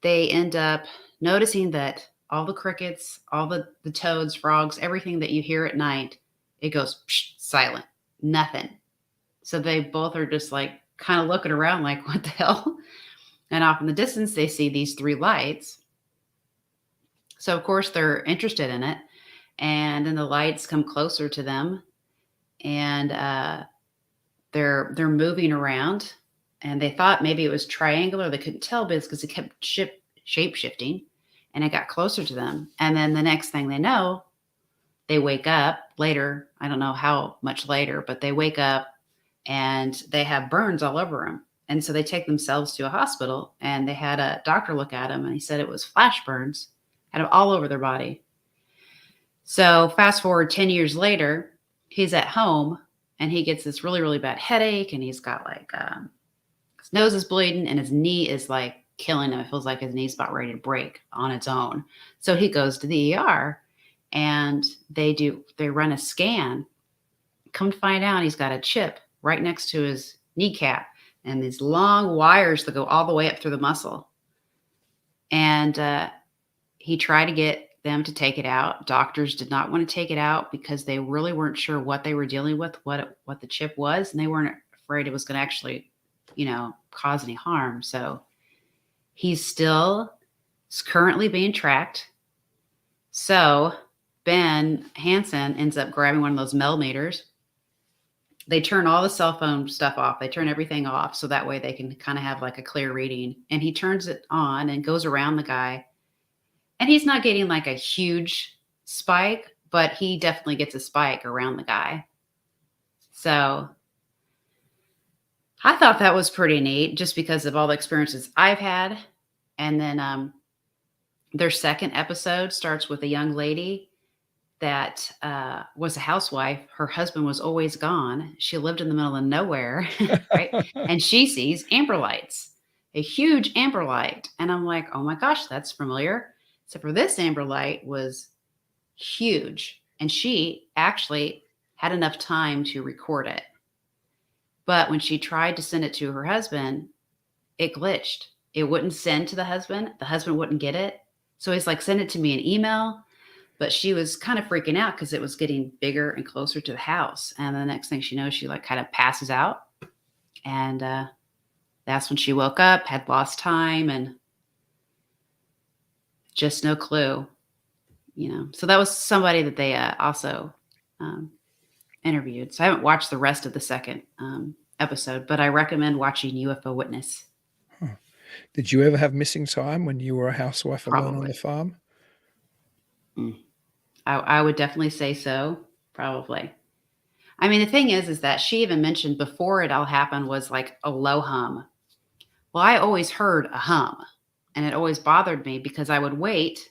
Speaker 3: they end up noticing that all the crickets, all the toads, frogs, everything that you hear at night, it goes silent, nothing. So they both are just like kind of looking around like, what the hell? And off in the distance, they see these 3 lights. So of course they're interested in it. And then the lights come closer to them and they're moving around. And they thought maybe it was triangular. They couldn't tell because it kept shape shifting. And it got closer to them. And then the next thing they know, they wake up later. I don't know how much later, but they wake up and they have burns all over them. And so they take themselves to a hospital and they had a doctor look at them and he said it was flash burns, had them all over their body. So fast forward 10 years later, he's at home and he gets this really, really bad headache and he's got like, his nose is bleeding and his knee is like killing him. It feels like his knee's about ready to break on its own. So he goes to the ER and they run a scan. Come to find out he's got a chip right next to his kneecap and these long wires that go all the way up through the muscle. And he tried to get them to take it out. Doctors did not want to take it out because they really weren't sure what they were dealing with, what the chip was. And they weren't afraid it was going to actually, cause any harm. So he's currently being tracked. So Ben Hansen ends up grabbing one of those Mel meters. They turn all the cell phone stuff off. They turn everything off. So that way they can kind of have like a clear reading. And he turns it on and goes around the guy. And he's not getting like a huge spike, but he definitely gets a spike around the guy. So I thought that was pretty neat just because of all the experiences I've had. And then their second episode starts with a young lady that was a housewife. Her husband was always gone. She lived in the middle of nowhere, right? And she sees amber lights, a huge amber light. And I'm like, oh my gosh, that's familiar. Except for this amber light was huge. And she actually had enough time to record it. But when she tried to send it to her husband, it glitched. It wouldn't send to the husband. The husband wouldn't get it. So he's like, send it to me in email. But she was kind of freaking out because it was getting bigger and closer to the house. And the next thing she knows, she like kind of passes out. And that's when she woke up, had lost time and just no clue, So that was somebody that they also interviewed. So I haven't watched the rest of the second episode, but I recommend watching UFO Witness.
Speaker 2: Did you ever have missing time when you were a housewife alone
Speaker 3: Probably.
Speaker 2: on the farm?
Speaker 3: I would definitely say so. Probably. I mean, the thing is that she even mentioned before it all happened was like a low hum. Well, I always heard a hum. And it always bothered me because I would wait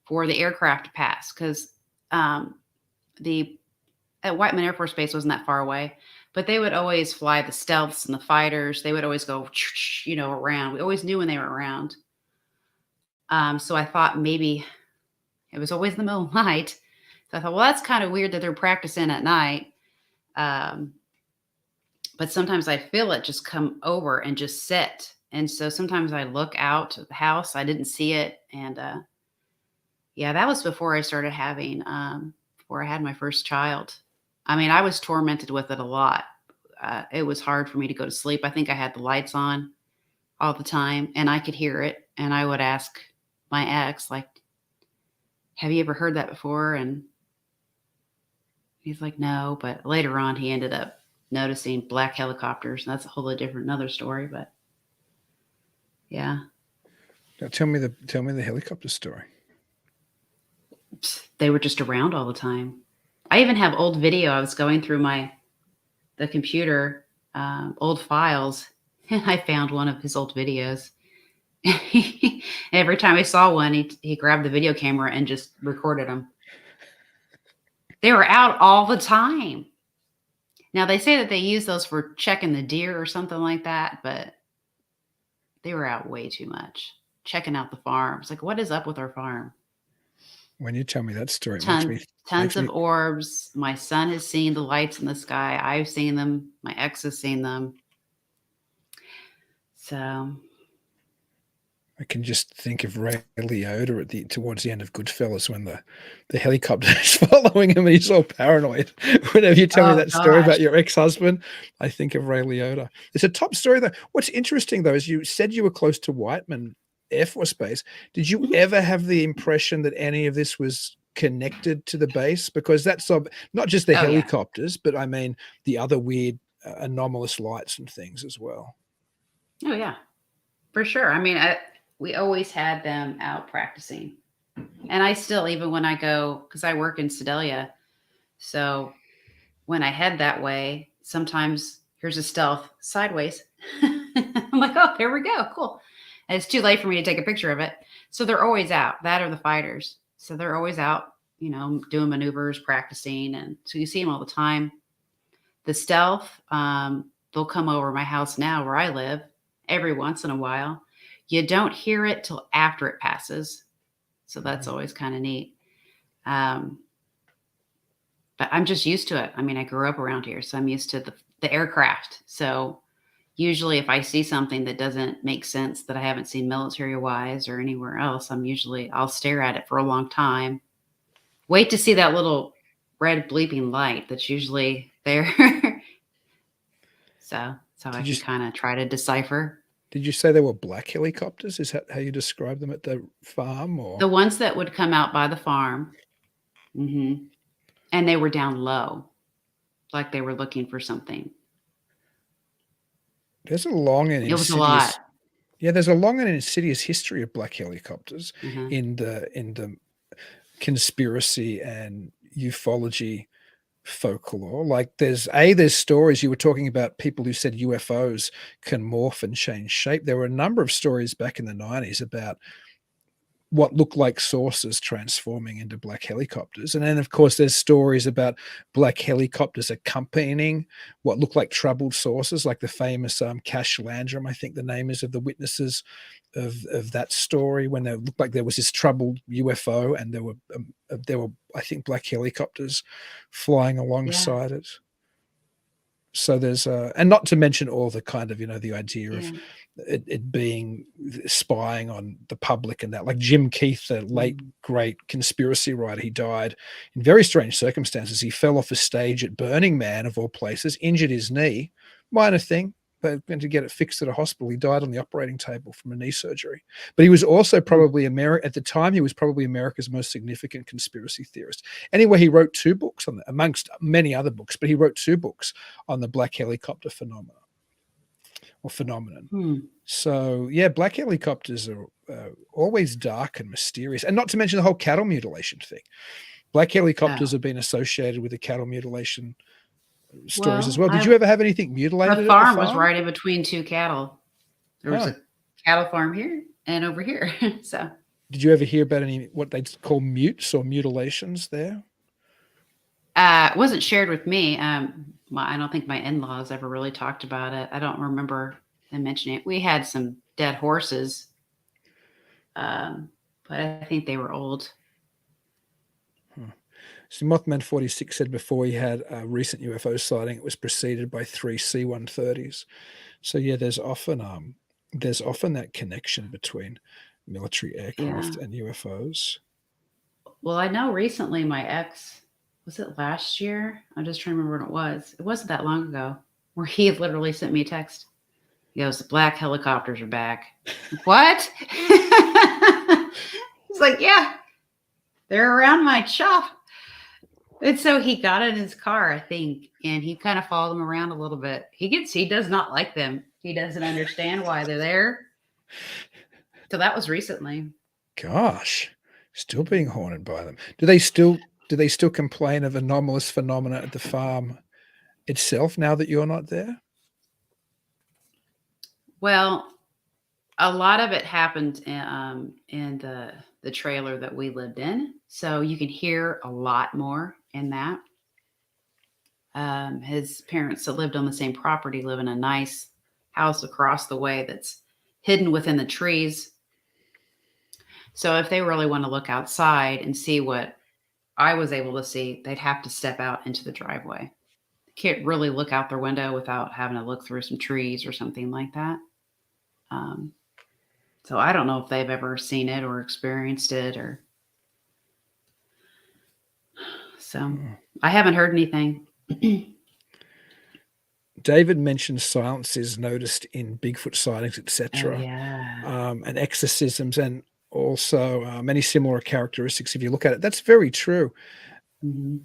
Speaker 3: for the aircraft to pass because the at Whiteman Air Force Base wasn't that far away, but they would always fly the stealths and the fighters. They would always go, around. We always knew when they were around. So I thought maybe it was always in the middle of the night. So I thought, well, that's kind of weird that they're practicing at night. But sometimes I feel it just come over and just sit. And so sometimes I look out at the house. I didn't see it. And yeah, that was before I started having, before I had my first child. I mean, I was tormented with it a lot. It was hard for me to go to sleep. I think I had the lights on all the time and I could hear it. And I would ask my ex, like, have you ever heard that before? And he's like, no. But later on, he ended up noticing black helicopters. And that's a whole different, another story. But yeah.
Speaker 2: Now tell me the helicopter story.
Speaker 3: They were just around all the time. I even have old video. I was going through the computer, old files, and I found one of his old videos. Every time I saw one, he grabbed the video camera and just recorded them. They were out all the time. Now they say that they use those for checking the deer or something like that, but they were out way too much, checking out the farm. It's like, what is up with our farm?
Speaker 2: When you tell me that story,
Speaker 3: tons of orbs. My son has seen the lights in the sky. I've seen them. My ex has seen them. So
Speaker 2: I can just think of Ray Liotta towards the end of Goodfellas when the helicopter is following him and he's all paranoid. Whenever you tell me that story about your ex-husband, I think of Ray Liotta. It's a top story though. What's interesting though is you said you were close to Whiteman Air Force Base. Did you ever have the impression that any of this was connected to the base? Because that's not just the helicopters, but I mean the other weird anomalous lights and things as well.
Speaker 3: Oh yeah, for sure. I mean, we always had them out practicing. And I still, even when I go, because I work in Sedalia, so when I head that way, sometimes here's a stealth sideways. I'm like, oh, there we go. Cool. And it's too late for me to take a picture of it. So they're always out. That are the fighters. So they're always out, doing maneuvers, practicing. And so you see them all the time. The stealth, they'll come over my house now where I live every once in a while. You don't hear it till after it passes. So that's always kind of neat. But I'm just used to it. I mean, I grew up around here, so I'm used to the aircraft. So usually if I see something that doesn't make sense that I haven't seen military-wise or anywhere else, I'll stare at it for a long time. Wait to see that little red bleeping light that's usually there. So I can kind of try to decipher.
Speaker 2: Did you say they were black helicopters? Is that how you describe them at the farm? Or
Speaker 3: the ones that would come out by the farm? Mm-hmm. And they were down low, like they were looking for something.
Speaker 2: There's a long and
Speaker 3: insidious, it was a lot.
Speaker 2: Yeah, there's a long and insidious history of black helicopters in the conspiracy and ufology folklore. Like there's stories. You were talking about people who said UFOs can morph and change shape. There were a number of stories back in the 90s about what looked like saucers transforming into black helicopters. And then of course there's stories about black helicopters accompanying what looked like troubled saucers, like the famous Cash Landrum, I think the name is, of the witnesses of that story, when it looked like there was this troubled UFO and there were I think black helicopters flying alongside it. So there's and not to mention all the kind of the idea of it being spying on the public and that, like Jim Keith, the late great conspiracy writer, he died in very strange circumstances. He fell off a stage at Burning Man of all places, injured his knee, minor thing, but went to get it fixed at a hospital. He died on the operating table from a knee surgery. But he was also probably at the time, he was probably America's most significant conspiracy theorist. Anyway, he wrote 2 books on that, amongst many other books, but he wrote 2 books on the black helicopter phenomenon. So yeah, black helicopters are always dark and mysterious, and not to mention the whole cattle mutilation thing. Black helicopters have been associated with the cattle mutilation stories as well. Did you ever have anything mutilated?
Speaker 3: The farm was right in between 2 cattle. There was a cattle farm here and over here. So
Speaker 2: Did you ever hear about any what they call mutes or mutilations there?
Speaker 3: it wasn't shared with me. I don't think my in-laws ever really talked about it. I don't remember them mentioning it. We had some dead horses, but I think they were old.
Speaker 2: So Mothman 46 said before he had a recent UFO sighting, it was preceded by 3 C-130s. So yeah, there's often that connection between military aircraft
Speaker 3: Yeah.
Speaker 2: and UFOs.
Speaker 3: Well, I know recently my ex, was it last year? I'm just trying to remember when it was. It wasn't that long ago, where he literally sent me a text. He goes, "The black helicopters are back." What? He's like, "Yeah, they're around my shop." And so he got in his car, I think, and he kind of followed them around a little bit. He does not like them. He doesn't understand why they're there. So that was recently.
Speaker 2: Gosh, still being haunted by them. Do they still complain of anomalous phenomena at the farm itself now that you're not there?
Speaker 3: Well, a lot of it happened in the trailer that we lived in, so you can hear a lot more in that. His parents that lived on the same property live in a nice house across the way that's hidden within the trees. So if they really want to look outside and see what I was able to see, they'd have to step out into the driveway. Can't really look out their window without having to look through some trees or something like that. So I don't know if they've ever seen it or experienced it, or so I haven't heard anything.
Speaker 2: David mentioned silences noticed in Bigfoot sightings,
Speaker 3: Oh,
Speaker 2: etc.,
Speaker 3: yeah.
Speaker 2: and exorcisms, and also many similar characteristics. If you look at it, that's very true.
Speaker 3: Mhm.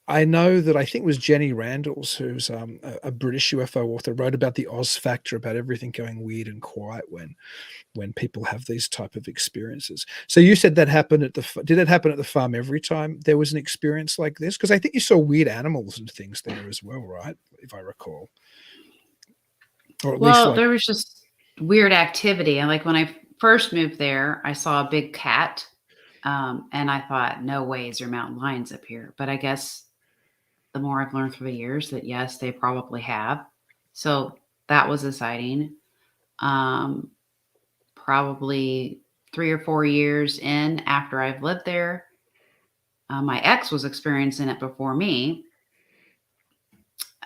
Speaker 2: I know that I think it was Jenny Randalls, who's a British UFO author, wrote about the Oz factor, about everything going weird and quiet when people have these type of experiences. So you said that happened at did it happen at the farm every time there was an experience like this? Because I think you saw weird animals and things there as well, right? If I recall, or at least
Speaker 3: Well,
Speaker 2: like
Speaker 3: there was just weird activity. And like when I first moved there, I saw a big cat. And I thought, no way is there mountain lions up here. But I guess the more I've learned through the years that yes, they probably have. So that was a sighting. Um, Probably 3 or 4 years in after I've lived there, my ex was experiencing it before me.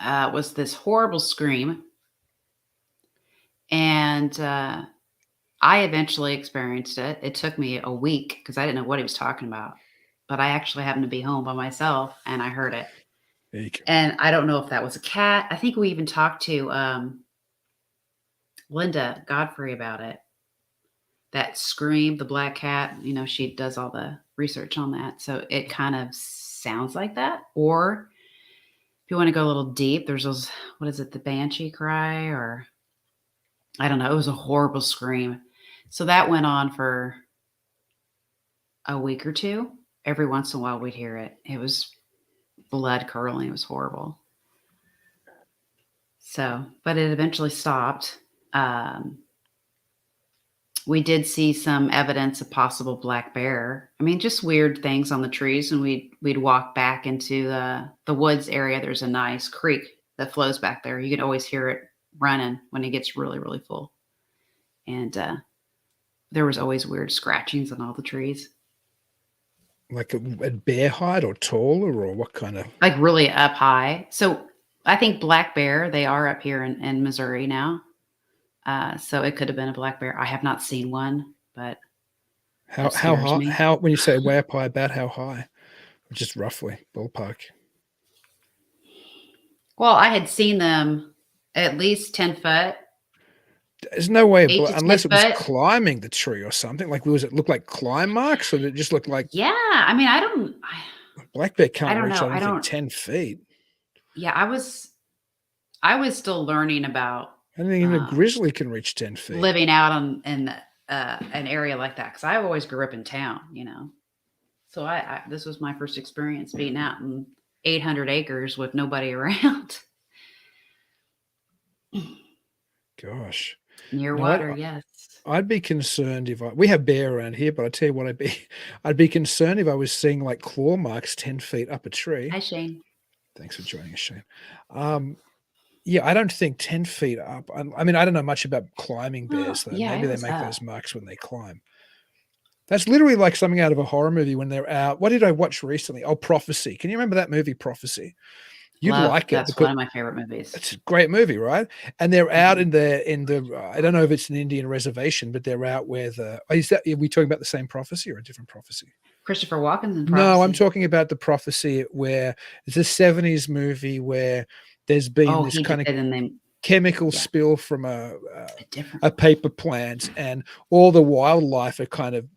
Speaker 3: Was this horrible scream. And I eventually experienced it. It took me a week because I didn't know what he was talking about. But I actually happened to be home by myself and I heard it.
Speaker 2: eek.
Speaker 3: And I don't know if that was a cat. I think we even talked to Linda Godfrey about it. That scream, the black cat, she does all the research on that. So it kind of sounds like that. Or if you want to go a little deep, there's those, what is it, the banshee cry? Or I don't know. It was a horrible scream. So that went on for a week or two. Every once in a while we'd hear it. It was blood curdling. It was horrible. So, but it eventually stopped. We did see some evidence of possible black bear. I mean, just weird things on the trees. And we'd walk back into the woods area. There's a nice creek that flows back there. You can always hear it running when it gets really, really full. And there was always weird scratchings on all the trees.
Speaker 2: Like a bear hide or taller, or what kind of?
Speaker 3: Like really up high. So I think black bear, they are up here in Missouri now. So it could have been a black bear. I have not seen one, but
Speaker 2: How
Speaker 3: scares
Speaker 2: high?
Speaker 3: me.
Speaker 2: How, when you say way up high, about how high? Just roughly ballpark.
Speaker 3: Well, I had seen them at least 10 foot,
Speaker 2: There's no way,
Speaker 3: 8 to 10
Speaker 2: unless it was
Speaker 3: foot.
Speaker 2: climbing the tree or something. Like, was it look like climb marks, or did it just look like
Speaker 3: Yeah. I mean,
Speaker 2: black bear
Speaker 3: I
Speaker 2: can't
Speaker 3: don't
Speaker 2: reach?
Speaker 3: know.
Speaker 2: I don't think 10 feet.
Speaker 3: Yeah, I was still learning about
Speaker 2: I don't think even a grizzly can reach 10 feet.
Speaker 3: living out in an area like that. Cause I always grew up in town, So this was my first experience being out in 800 acres with nobody around.
Speaker 2: Gosh.
Speaker 3: Near
Speaker 2: No,
Speaker 3: water, yes.
Speaker 2: I'd be concerned if we have bear around here, but I tell you what, I'd be concerned if I was seeing like claw marks 10 feet up a tree.
Speaker 3: Hi, Shane.
Speaker 2: Thanks for joining us, Shane. Yeah, I don't think 10 feet up. I mean, I don't know much about climbing bears, though.
Speaker 3: Yeah,
Speaker 2: Maybe
Speaker 3: it
Speaker 2: they
Speaker 3: was
Speaker 2: make
Speaker 3: up.
Speaker 2: those marks when they climb. That's literally like something out of a horror movie when they're out. What did I watch recently? Oh, Prophecy. Can you remember that movie, Prophecy? You'd like it
Speaker 3: That's
Speaker 2: because
Speaker 3: one of my favorite movies.
Speaker 2: it's a great movie, right? And they're out
Speaker 3: Mhm.
Speaker 2: in the I don't know if it's an Indian reservation, but they're out where are we talking about the same prophecy or a different prophecy?
Speaker 3: Christopher Walken's in
Speaker 2: No, I'm
Speaker 3: Prophecy.
Speaker 2: talking about the prophecy where it's a 70s movie where there's been
Speaker 3: Oh,
Speaker 2: this
Speaker 3: he
Speaker 2: kind of
Speaker 3: did, and then
Speaker 2: chemical
Speaker 3: yeah,
Speaker 2: spill from
Speaker 3: a different.
Speaker 2: a paper plant, and all the wildlife are kind of,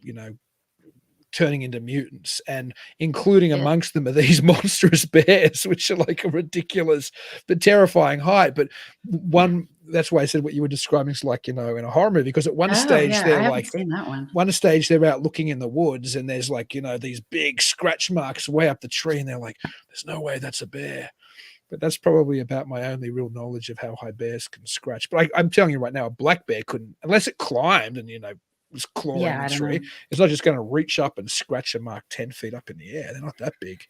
Speaker 2: turning into mutants, and including
Speaker 3: It,
Speaker 2: amongst them are these monstrous bears, which are like a ridiculous but terrifying height. But one that's why I said what you were describing is like, in a horror movie, because at one
Speaker 3: oh
Speaker 2: stage
Speaker 3: yeah,
Speaker 2: they're
Speaker 3: I haven't
Speaker 2: like
Speaker 3: seen that one.
Speaker 2: they're out looking in the woods, and there's like, these big scratch marks way up the tree, and they're like, there's no way that's a bear. But that's probably about my only real knowledge of how high bears can scratch. But I'm telling you right now, a black bear couldn't, unless it climbed and, was clawing
Speaker 3: Yeah,
Speaker 2: the
Speaker 3: I don't know.
Speaker 2: tree. It's not just going to reach up and scratch a mark 10 feet up in the air. They're not that big.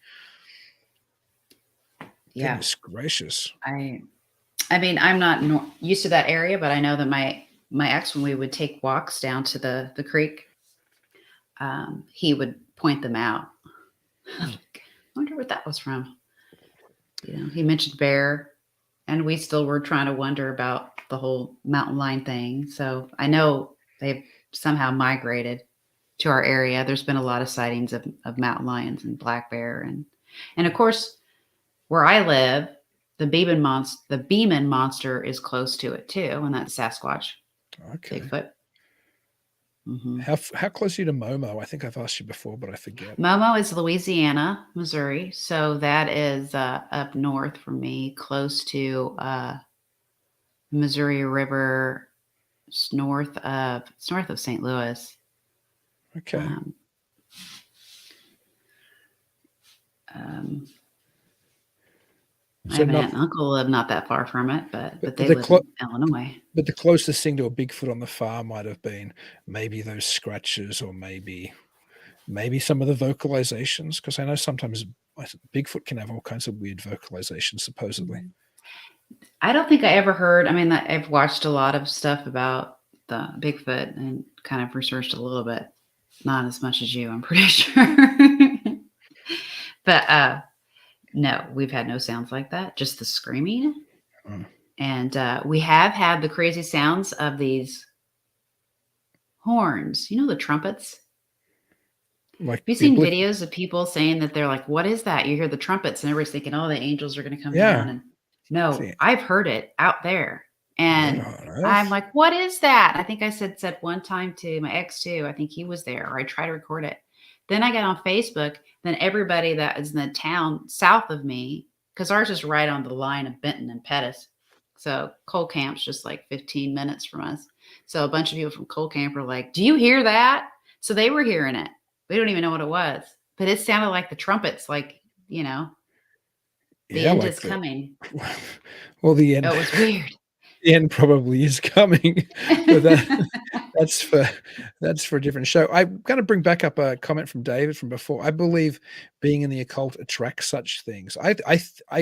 Speaker 3: Yeah,
Speaker 2: Goodness gracious.
Speaker 3: I mean, I'm not used to that area, but I know that my ex, when we would take walks down to the creek, he would point them out. I wonder what that was from. He mentioned bear, and we still were trying to wonder about the whole mountain lion thing. So I know they've somehow migrated to our area. There's been a lot of sightings of mountain lions and black bear, and of course where I live, the Beeman monster is close to it too, and that's Sasquatch,
Speaker 2: Okay.
Speaker 3: Bigfoot. Hmm.
Speaker 2: How close are you to Momo? I think I've asked you before, but I forget.
Speaker 3: Momo is Louisiana, Missouri, so that is up north from me, close to Missouri River. It's north of St. Louis.
Speaker 2: Okay.
Speaker 3: I
Speaker 2: So
Speaker 3: have an aunt and uncle live not that far from it, but they
Speaker 2: the
Speaker 3: live in Illinois.
Speaker 2: but the closest thing to a Bigfoot on the farm might have been maybe those scratches, or maybe some of the vocalizations, because I know sometimes Bigfoot can have all kinds of weird vocalizations, supposedly.
Speaker 3: I don't think I ever heard. I mean, I've watched a lot of stuff about the Bigfoot and kind of researched a little bit, not as much as you, I'm pretty sure. But no, we've had no sounds like that, just the screaming.
Speaker 2: Mm.
Speaker 3: And we have had the crazy sounds of these horns, the trumpets.
Speaker 2: Like,
Speaker 3: Have you seen videos of people saying that they're like, what is that? You hear the trumpets and everybody's thinking, oh, the angels are going to come down. And no, I've heard it out there. And I'm like, what is that? I think I said one time to my ex too. I think he was there, or I tried to record it. Then I got on Facebook. Then everybody that is in the town south of me, because ours is right on the line of Benton and Pettis. So Coal Camp's just like 15 minutes from us. So a bunch of people from Coal Camp were like, do you hear that? So they were hearing it. We don't even know what it was, but it sounded like the trumpets, like, the end is coming.
Speaker 2: Well, the end.
Speaker 3: It was weird.
Speaker 2: The end probably is coming, but that's for a different show. I'm going to bring back up a comment from David from before. I believe being in the occult attracts such things. I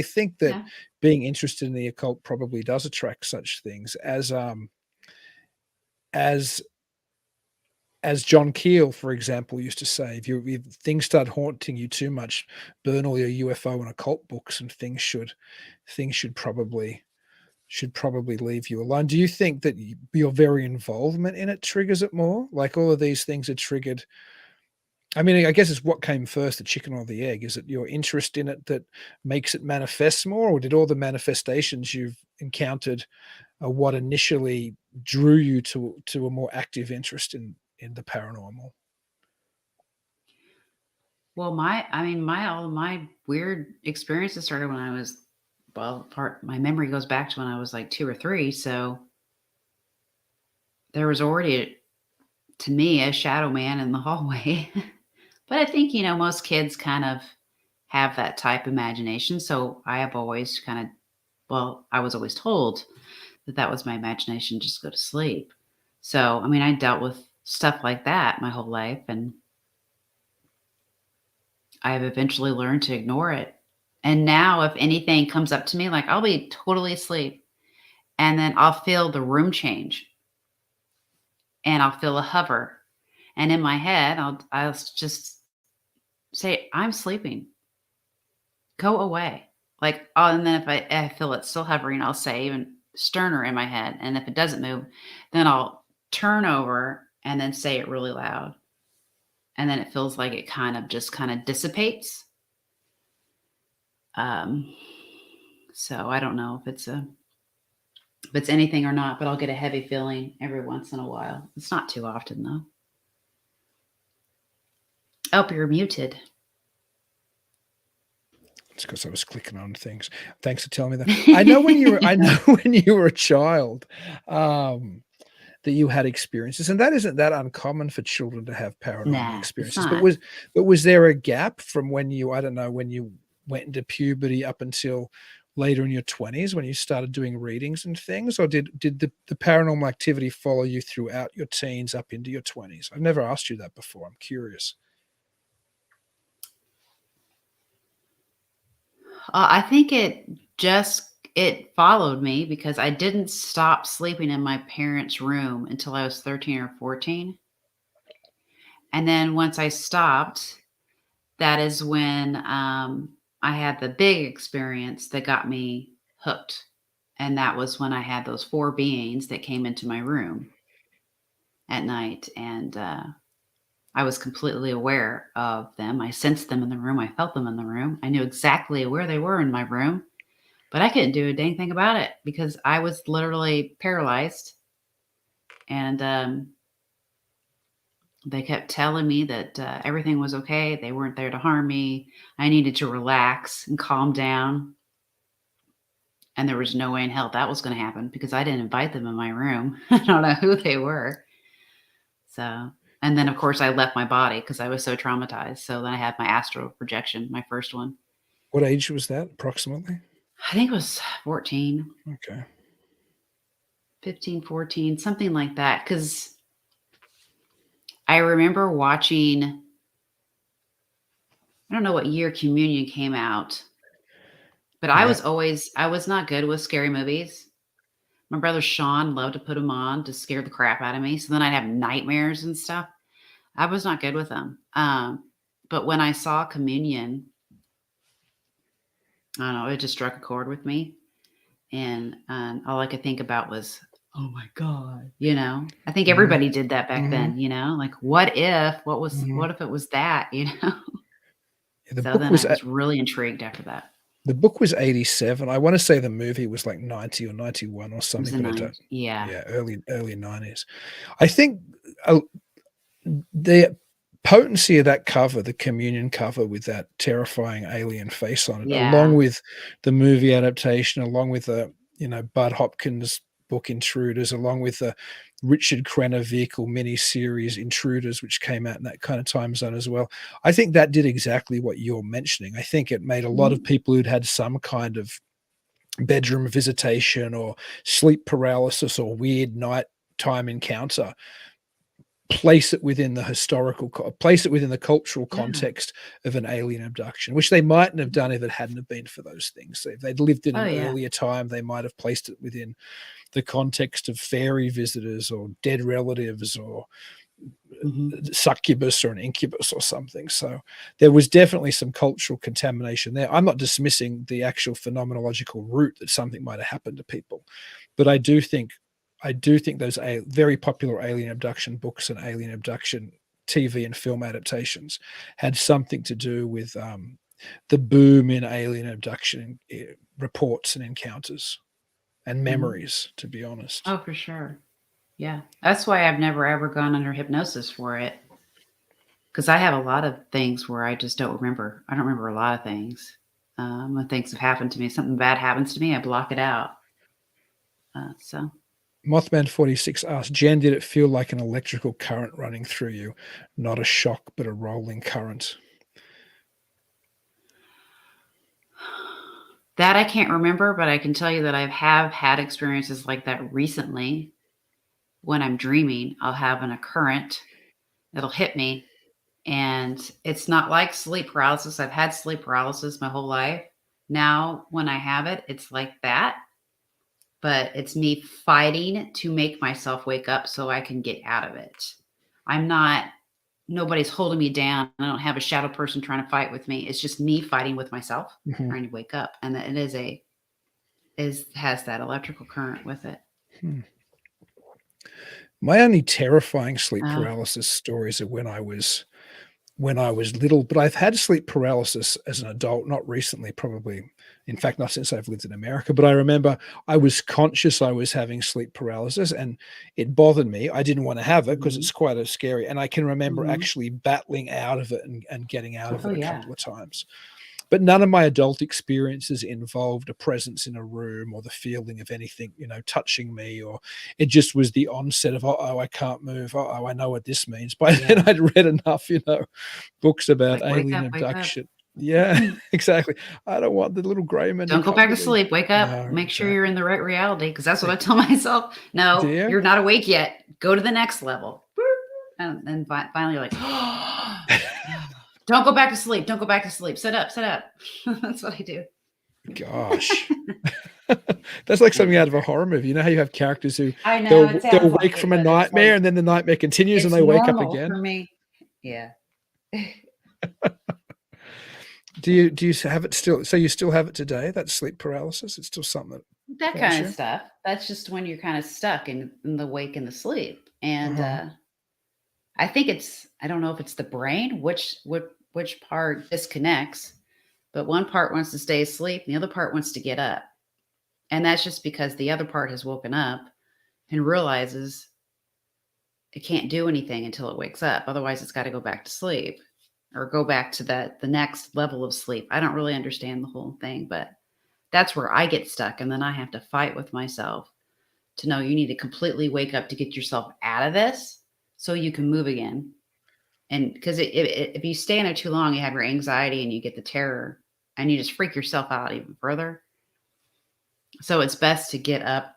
Speaker 2: think that being interested in the occult probably does attract such things, as John Keel, for example, used to say, if things start haunting you too much, burn all your UFO and occult books, and things should probably leave you alone. Do you think that your very involvement in it triggers it more? Like, all of these things are triggered. I mean, I guess it's what came first, the chicken or the egg. Is it your interest in it that makes it manifest more, or did all the manifestations you've encountered what initially drew you to a more active interest in the paranormal?
Speaker 3: Well, all of my weird experiences started when I was, my memory goes back to when I was like 2 or 3. So there was already, to me, a shadow man in the hallway. But I think, most kids kind of have that type of imagination. So I have always I was always told that was my imagination, just go to sleep. So, I mean, I dealt with stuff like that my whole life, and I've eventually learned to ignore it. And now, if anything comes up to me, like I'll be totally asleep, and then I'll feel the room change, and I'll feel a hover, and in my head, I'll just say, "I'm sleeping. Go away." Like, and then if I feel it still hovering, I'll say even sterner in my head. And if it doesn't move, then I'll turn over and then say it really loud. And then it feels like it kind of dissipates. Um, so I don't know if it's anything or not, but I'll get a heavy feeling every once in a while. It's not too often though. Oh, you're muted.
Speaker 2: It's because I was clicking on things. Thanks for telling me that. I know when you were a child, that you had experiences, and that isn't that uncommon for children to have paranormal
Speaker 3: Nah, it's
Speaker 2: experiences.
Speaker 3: not.
Speaker 2: But was there a gap from when you, I don't know, when you went into puberty up until later in your 20s when you started doing readings and things, or did the paranormal activity follow you throughout your teens up into your 20s? I've never asked you that before. I'm curious.
Speaker 3: I think it followed me because I didn't stop sleeping in my parents' room until I was 13 or 14. And then once I stopped, that is when I had the big experience that got me hooked. And that was when I had those four beings that came into my room at night. And I was completely aware of them. I sensed them in the room. I felt them in the room. I knew exactly where they were in my room. But I couldn't do a dang thing about it because I was literally paralyzed. And they kept telling me that everything was okay. They weren't there to harm me. I needed to relax and calm down. And there was no way in hell that was going to happen because I didn't invite them in my room. I don't know who they were. So, and then of course I left my body because I was so traumatized. So then I had my astral projection, my first one.
Speaker 2: What age was that approximately?
Speaker 3: I think it was 14.
Speaker 2: Okay.
Speaker 3: 15, 14, something like that. Because I remember watching, I don't know what year Communion came out, but I was not good with scary movies. My brother Sean loved to put them on to scare the crap out of me. So then I'd have nightmares and stuff. I was not good with them. But when I saw Communion, I don't know, it just struck a chord with me. And all I could think about was, oh my God, I think everybody did that back then, like what if it was that,
Speaker 2: Yeah,
Speaker 3: so then I was really intrigued after that.
Speaker 2: The book was 87. I want to say the movie was like 90 or 91 or something, but I don't.
Speaker 3: Yeah.
Speaker 2: Early 90s. I think the potency of that cover, the Communion cover with that terrifying alien face on it, along with the movie adaptation, along with the, Bud Hopkins book Intruders, along with the Richard Crenna vehicle miniseries Intruders, which came out in that kind of time zone as well. I think that did exactly what you're mentioning. I think it made a lot of people who'd had some kind of bedroom visitation or sleep paralysis or weird nighttime encounter place it within the cultural context of an alien abduction, which they mightn't have done if it hadn't have been for those things. So if they'd lived in an earlier time, they might have placed it within the context of fairy visitors or dead relatives or succubus or an incubus or something. So there was definitely some cultural contamination there. I'm not dismissing the actual phenomenological route that something might have happened to people, but I do think those very popular alien abduction books and alien abduction TV and film adaptations had something to do with the boom in alien abduction reports and encounters and memories, to be honest.
Speaker 3: Oh, for sure. Yeah. That's why I've never ever gone under hypnosis for it. Because I have a lot of things where I just don't remember. I don't remember a lot of things. When things have happened to me, something bad happens to me, I block it out. So
Speaker 2: Mothman 46 asked, Jen, did it feel like an electrical current running through you? Not a shock, but a rolling current.
Speaker 3: That I can't remember, but I can tell you that I have had experiences like that recently. When I'm dreaming, I'll have an occurrence that'll hit me. And it's not like sleep paralysis. I've had sleep paralysis my whole life. Now, when I have it, it's like that. But it's me fighting to make myself wake up so I can get out of it. Nobody's holding me down. I don't have a shadow person trying to fight with me. It's just me fighting with myself,
Speaker 2: Mhm.
Speaker 3: trying to wake up. And it has that electrical current with it.
Speaker 2: Hmm. My only terrifying sleep
Speaker 3: Uh,
Speaker 2: paralysis stories are when I was little, but I've had sleep paralysis as an adult, not recently, probably, in fact, not since I've lived in America. But I remember I was conscious I was having sleep paralysis and it bothered me. I didn't want to have it because
Speaker 3: mhm,
Speaker 2: it's quite a scary. And I can remember
Speaker 3: mhm.
Speaker 2: actually battling out of it and getting out of
Speaker 3: Oh,
Speaker 2: it a
Speaker 3: yeah.
Speaker 2: couple of times. But none of my adult experiences involved a presence in a room or the feeling of anything, touching me, or it just was the onset of, oh, I can't move. Oh, I know what this means. By then,
Speaker 3: Yeah.
Speaker 2: I'd read enough, books about
Speaker 3: Like, wake
Speaker 2: alien
Speaker 3: up, wake up.
Speaker 2: abduction. Yeah, exactly. I don't want the little gray men to
Speaker 3: Don't go
Speaker 2: come
Speaker 3: back
Speaker 2: to
Speaker 3: to
Speaker 2: me.
Speaker 3: sleep. Wake up.
Speaker 2: No,
Speaker 3: Make sure you're in the right reality because that's what I
Speaker 2: Ex
Speaker 3: tell myself.
Speaker 2: do
Speaker 3: No,
Speaker 2: you?
Speaker 3: you're not awake yet. Go to the next level. And then finally you're like, don't go back to sleep. Don't go back to sleep. Sit up, sit up. That's what I do.
Speaker 2: Gosh. That's like something
Speaker 3: Yeah.
Speaker 2: out of a horror movie. You know how you have characters who
Speaker 3: I know it sounds
Speaker 2: they'll
Speaker 3: like
Speaker 2: wake
Speaker 3: it,
Speaker 2: from a
Speaker 3: but it's
Speaker 2: nightmare,
Speaker 3: like,
Speaker 2: and then the nightmare continues, and
Speaker 3: it's
Speaker 2: they wake up
Speaker 3: normal for
Speaker 2: again?
Speaker 3: me. Yeah.
Speaker 2: Do you have it still? So you still have it today, that sleep paralysis? It's still something that
Speaker 3: That
Speaker 2: haunts
Speaker 3: kind of
Speaker 2: you?
Speaker 3: stuff. That's just when you're kind of stuck in the wake and the sleep. And
Speaker 2: Uh-huh.
Speaker 3: I think I don't know if it's the brain, which part disconnects, but one part wants to stay asleep and the other part wants to get up. And that's just because the other part has woken up and realizes it can't do anything until it wakes up. Otherwise, it's got to go back to sleep or go back to the next level of sleep. I don't really understand the whole thing, but that's where I get stuck. And then I have to fight with myself to know you need to completely wake up to get yourself out of this so you can move again. And because if you stay in there too long, you have your anxiety and you get the terror and you just freak yourself out even further. So it's best to get up,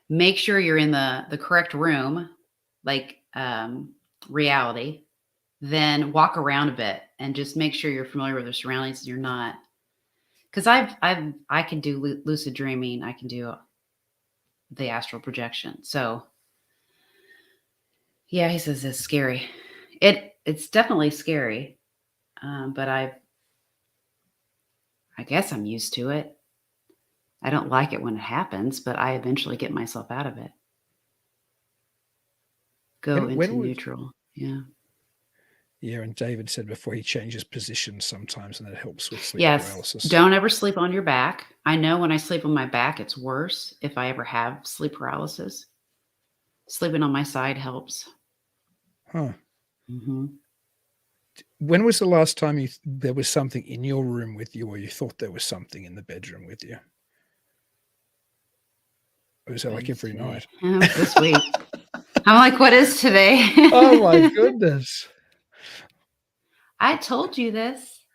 Speaker 3: make sure you're in the correct room, like reality, then walk around a bit and just make sure you're familiar with the surroundings and you're not. Because I can do lucid dreaming, I can do the astral projection. So yeah, he says it's scary. It's definitely scary, but I guess I'm used to it. I don't like it when it happens, but I eventually get myself out of it. Go into
Speaker 2: When was
Speaker 3: neutral. Yeah.
Speaker 2: Yeah, and David said before he changes positions sometimes, and that helps with sleep
Speaker 3: Yes.
Speaker 2: paralysis.
Speaker 3: Don't ever sleep on your back. I know when I sleep on my back, it's worse if I ever have sleep paralysis. Sleeping on my side helps.
Speaker 2: Huh.
Speaker 3: Hmm.
Speaker 2: When was the last time there was something in your room with you, or you thought there was something in the bedroom with you? Or was that
Speaker 3: What
Speaker 2: like
Speaker 3: is
Speaker 2: every
Speaker 3: today?
Speaker 2: night?
Speaker 3: It was this week. I'm like, what is today?
Speaker 2: Oh my goodness.
Speaker 3: I told you this.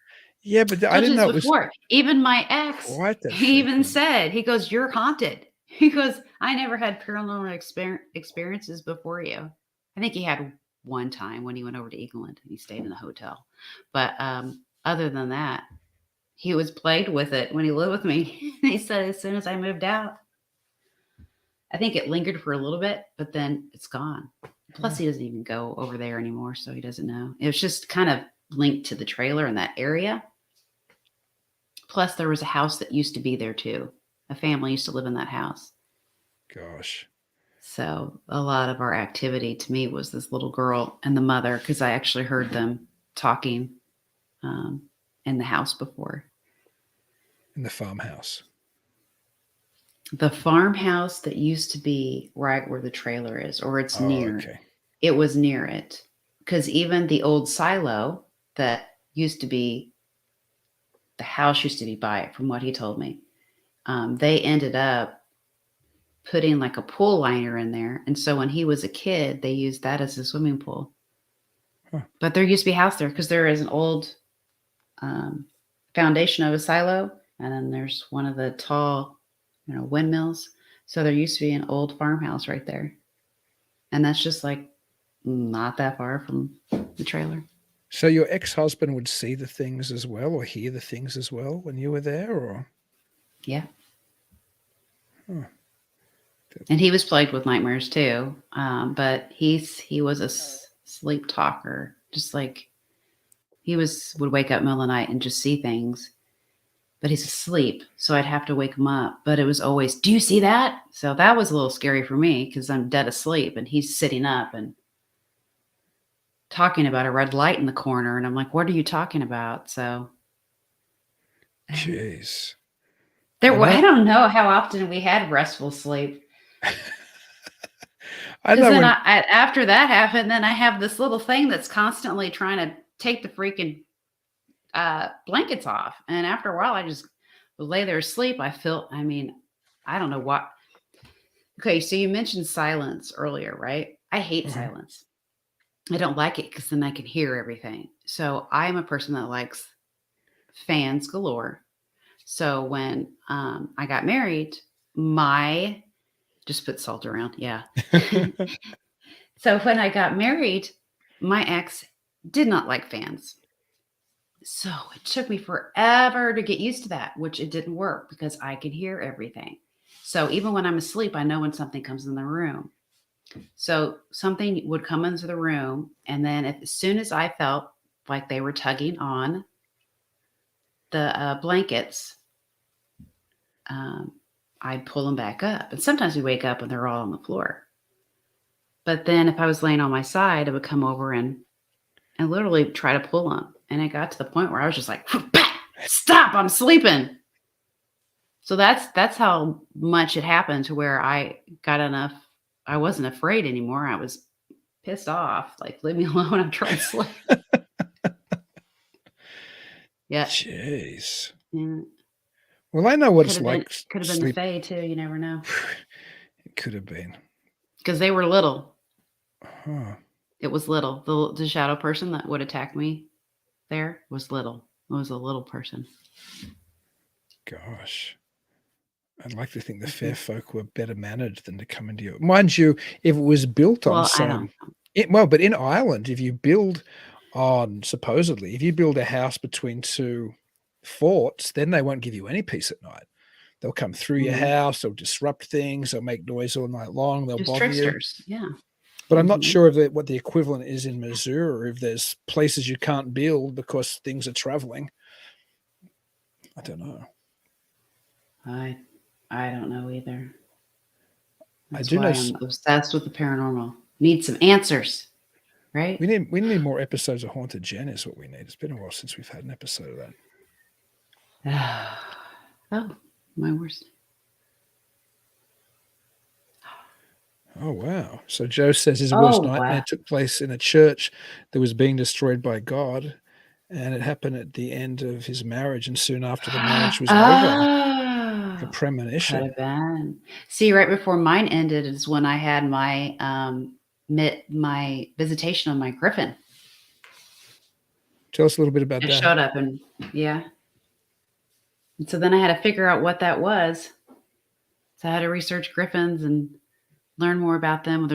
Speaker 2: Yeah, but I
Speaker 3: Told you
Speaker 2: didn't
Speaker 3: this
Speaker 2: know it was
Speaker 3: before. Even my ex,
Speaker 2: quite that
Speaker 3: he even
Speaker 2: frequent.
Speaker 3: said, he goes, "You're haunted." He goes, "I never had paranormal experiences before you." I think he had one time when he went over to England and he stayed in a hotel. But other than that, he was plagued with it when he lived with me. He said as soon as I moved out, I think it lingered for a little bit, but then it's gone. Plus,
Speaker 2: Huh.
Speaker 3: he doesn't even go over there anymore, so he doesn't know. It was just kind of linked to the trailer in that area. Plus, there was a house that used to be there too. A family used to live in that house.
Speaker 2: Gosh.
Speaker 3: So a lot of our activity to me was this little girl and the mother, because I actually heard them talking um, in the house before.
Speaker 2: In the farmhouse.
Speaker 3: The farmhouse that used to be right where the trailer is, or it's
Speaker 2: Oh,
Speaker 3: near,
Speaker 2: okay.
Speaker 3: it was near it. Because even the old silo that used to be, the house used to be by it, from what he told me. They ended up putting like a pool liner in there. And so when he was a kid, they used that as a swimming pool.
Speaker 2: Huh.
Speaker 3: But there used to be a house there because there is an old foundation of a silo. And then there's one of the tall, windmills. So there used to be an old farmhouse right there. And that's just like not that far from the trailer.
Speaker 2: So your ex-husband would see the things as well, or hear the things as well when you were there, or?
Speaker 3: Yeah.
Speaker 2: Huh.
Speaker 3: And he was plagued with nightmares too. But he was a sleep talker. Just like would wake up in the middle of the night and just see things. But he's asleep, so I'd have to wake him up. But it was always, do you see that? So that was a little scary for me because I'm dead asleep and he's sitting up and talking about a red light in the corner. And I'm like, what are you talking about? So
Speaker 2: Jeez.
Speaker 3: I don't know how often we had restful sleep. Because then after that happened, then I have this little thing that's constantly trying to take the freaking blankets off. And after a while, I just would lay there asleep. I don't know what. Okay, so you mentioned silence earlier, right? I hate silence. I don't like it because then I can hear everything. So I'm a person that likes fans galore. So when I got married, just put salt around. Yeah. So when I got married, my ex did not like fans. So it took me forever to get used to that, which it didn't work because I could hear everything. So even when I'm asleep, I know when something comes in the room. So something would come into the room. And then as soon as I felt like they were tugging on the blankets, I'd pull them back up. And sometimes we wake up and they're all on the floor. But then if I was laying on my side, I would come over and literally try to pull them. And it got to the point where I was just like, stop, I'm sleeping. So that's how much it happened to where I got enough. I wasn't afraid anymore. I was pissed off. Like, leave me alone. I'm trying to sleep. Yeah.
Speaker 2: Jeez.
Speaker 3: Yeah.
Speaker 2: Well, I know what it's like.
Speaker 3: Could have been the Fae too. You never know.
Speaker 2: It could have been.
Speaker 3: Because they were little.
Speaker 2: Huh.
Speaker 3: It was little. The shadow person that would attack me there was little. It was a little person.
Speaker 2: Gosh. I'd like to think the fair folk were better mannered than to come into your. Mind you, if it was built on but in Ireland, if you build supposedly, if you build a house between two forts, then they won't give you any peace at night. They'll come through your house, they'll disrupt things, they'll make noise all night long, they'll bother
Speaker 3: tricksters. You. Yeah.
Speaker 2: But I'm not sure what the equivalent is in Missouri, if there's places you can't build because things are traveling. I don't know.
Speaker 3: I don't know either. That's
Speaker 2: I do
Speaker 3: why
Speaker 2: know.
Speaker 3: I'm obsessed with the paranormal. Need some answers, right?
Speaker 2: We need more episodes of Haunted Jen is what we need. It's been a while since we've had an episode of
Speaker 3: that. Oh, my worst.
Speaker 2: Oh, wow. So Joe says his worst nightmare took place in a church that was being destroyed by God, and it happened at the end of his marriage and soon after the marriage was over. A premonition.
Speaker 3: Could have been. See, right before mine ended is when I had my my visitation of my griffin.
Speaker 2: Tell us a little bit about that.
Speaker 3: It showed up and And so then I had to figure out what that was. So I had to research griffins and learn more about them,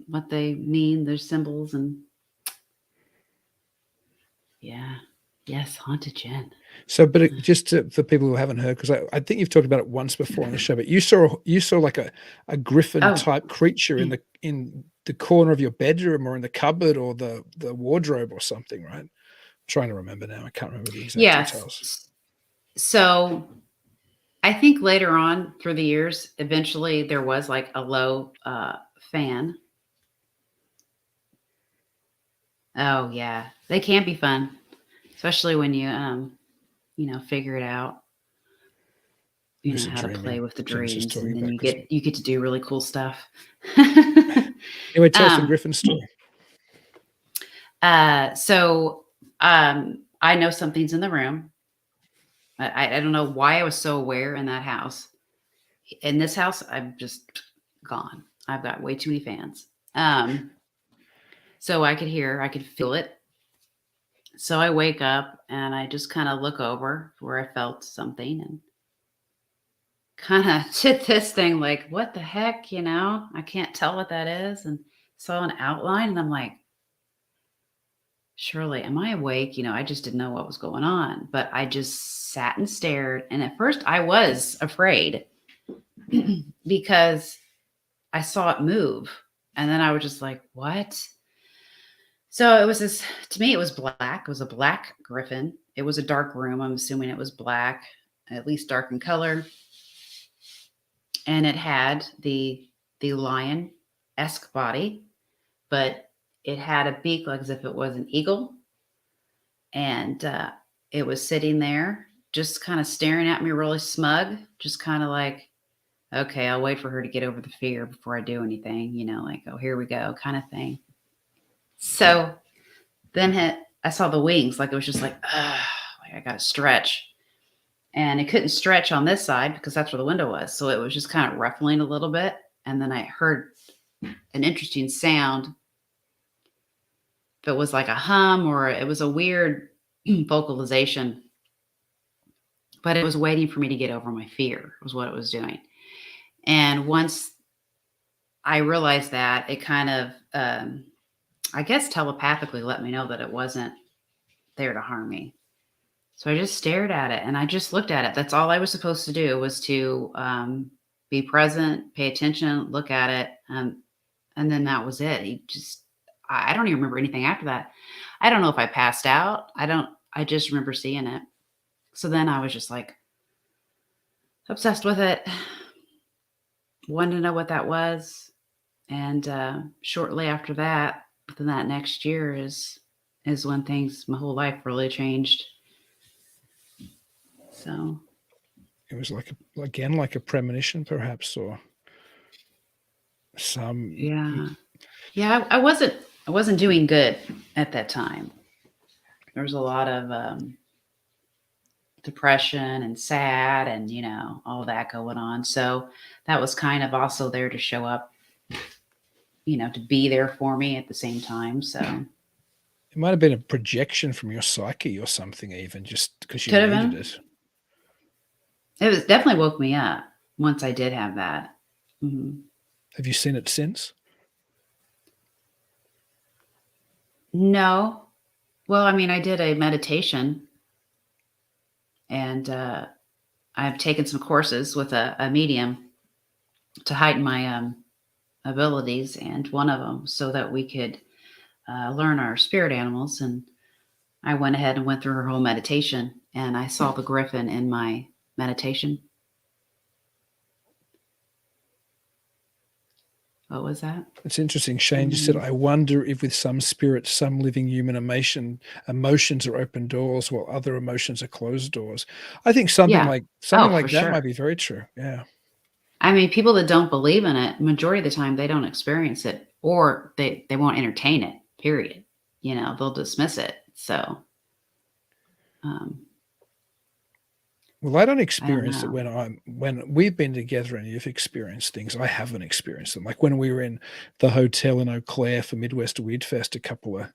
Speaker 3: what they mean, their symbols, and yes, Haunted Jen.
Speaker 2: So, but for people who haven't heard, because I think you've talked about it once before on the show, but you saw like a griffin type creature in the corner of your bedroom or in the cupboard or the wardrobe or something, right? I'm trying to remember now. I can't remember the exact details.
Speaker 3: So I think later on through the years, eventually there was like a low fan. Oh yeah, they can be fun, especially when you figure it out. You know how to play with the dreams, and then you get to do really cool stuff.
Speaker 2: Anyway, tell us the griffin story.
Speaker 3: So I know something's in the room. I don't know why I was so aware in that house. In this house, I'm just gone. I've got way too many fans. So I could feel it. So I wake up and I just kind of look over where I felt something. And kind of did this thing like, what the heck, I can't tell what that is. And saw an outline and I'm like, surely, am I awake? I just didn't know what was going on, but I just sat and stared. And at first I was afraid because I saw it move. And then I was just like, what? So it was this, to me, it was black. It was a black griffin. It was a dark room. I'm assuming it was black, at least dark in color. And it had the lion-esque body, but it had a beak like as if it was an eagle. And it was sitting there just kind of staring at me really smug, just kind of like, okay, I'll wait for her to get over the fear before I do anything, like, oh, here we go kind of thing. So then I saw the wings, like it was just like I got to stretch. And it couldn't stretch on this side because that's where the window was. So it was just kind of ruffling a little bit. And then I heard an interesting sound. If it was like a hum or it was a weird vocalization. But it was waiting for me to get over my fear, was what it was doing. And once I realized that, it kind of, I guess telepathically let me know that it wasn't there to harm me. So I just stared at it and I just looked at it. That's all I was supposed to do, was to be present, pay attention, look at it. And then that was it. I don't even remember anything after that. I don't know if I passed out. I just remember seeing it. So then I was just like obsessed with it. Wanted to know what that was. And shortly after that, within that next year is when my whole life really changed. So
Speaker 2: it was like a premonition, perhaps, or some.
Speaker 3: Yeah. I wasn't doing good at that time. There was a lot of depression and sad and all that going on. So that was kind of also there to show up, to be there for me at the same time. So
Speaker 2: it might have been a projection from your psyche or something, even just because you
Speaker 3: could have
Speaker 2: needed
Speaker 3: been.
Speaker 2: it.
Speaker 3: It was definitely woke me up once I did have that. Mm-hmm.
Speaker 2: Have you seen it since?
Speaker 3: No. Well, I mean, I did a meditation and I've taken some courses with a medium to heighten my abilities. And one of them so that we could learn our spirit animals. And I went ahead and went through her whole meditation and I saw the griffin in my meditation. What was that?
Speaker 2: It's interesting. Shane just said, I wonder if with some spirits, some living human emotions are open doors while other emotions are closed doors. I think something like that
Speaker 3: sure.
Speaker 2: might be very true. Yeah.
Speaker 3: I mean, people that don't believe in it, majority of the time they don't experience it or they won't entertain it, period. They'll dismiss it. So
Speaker 2: well, I don't experience it when we've been together and you've experienced things. I haven't experienced them. Like when we were in the hotel in Eau Claire for Midwest Weird Fest a couple of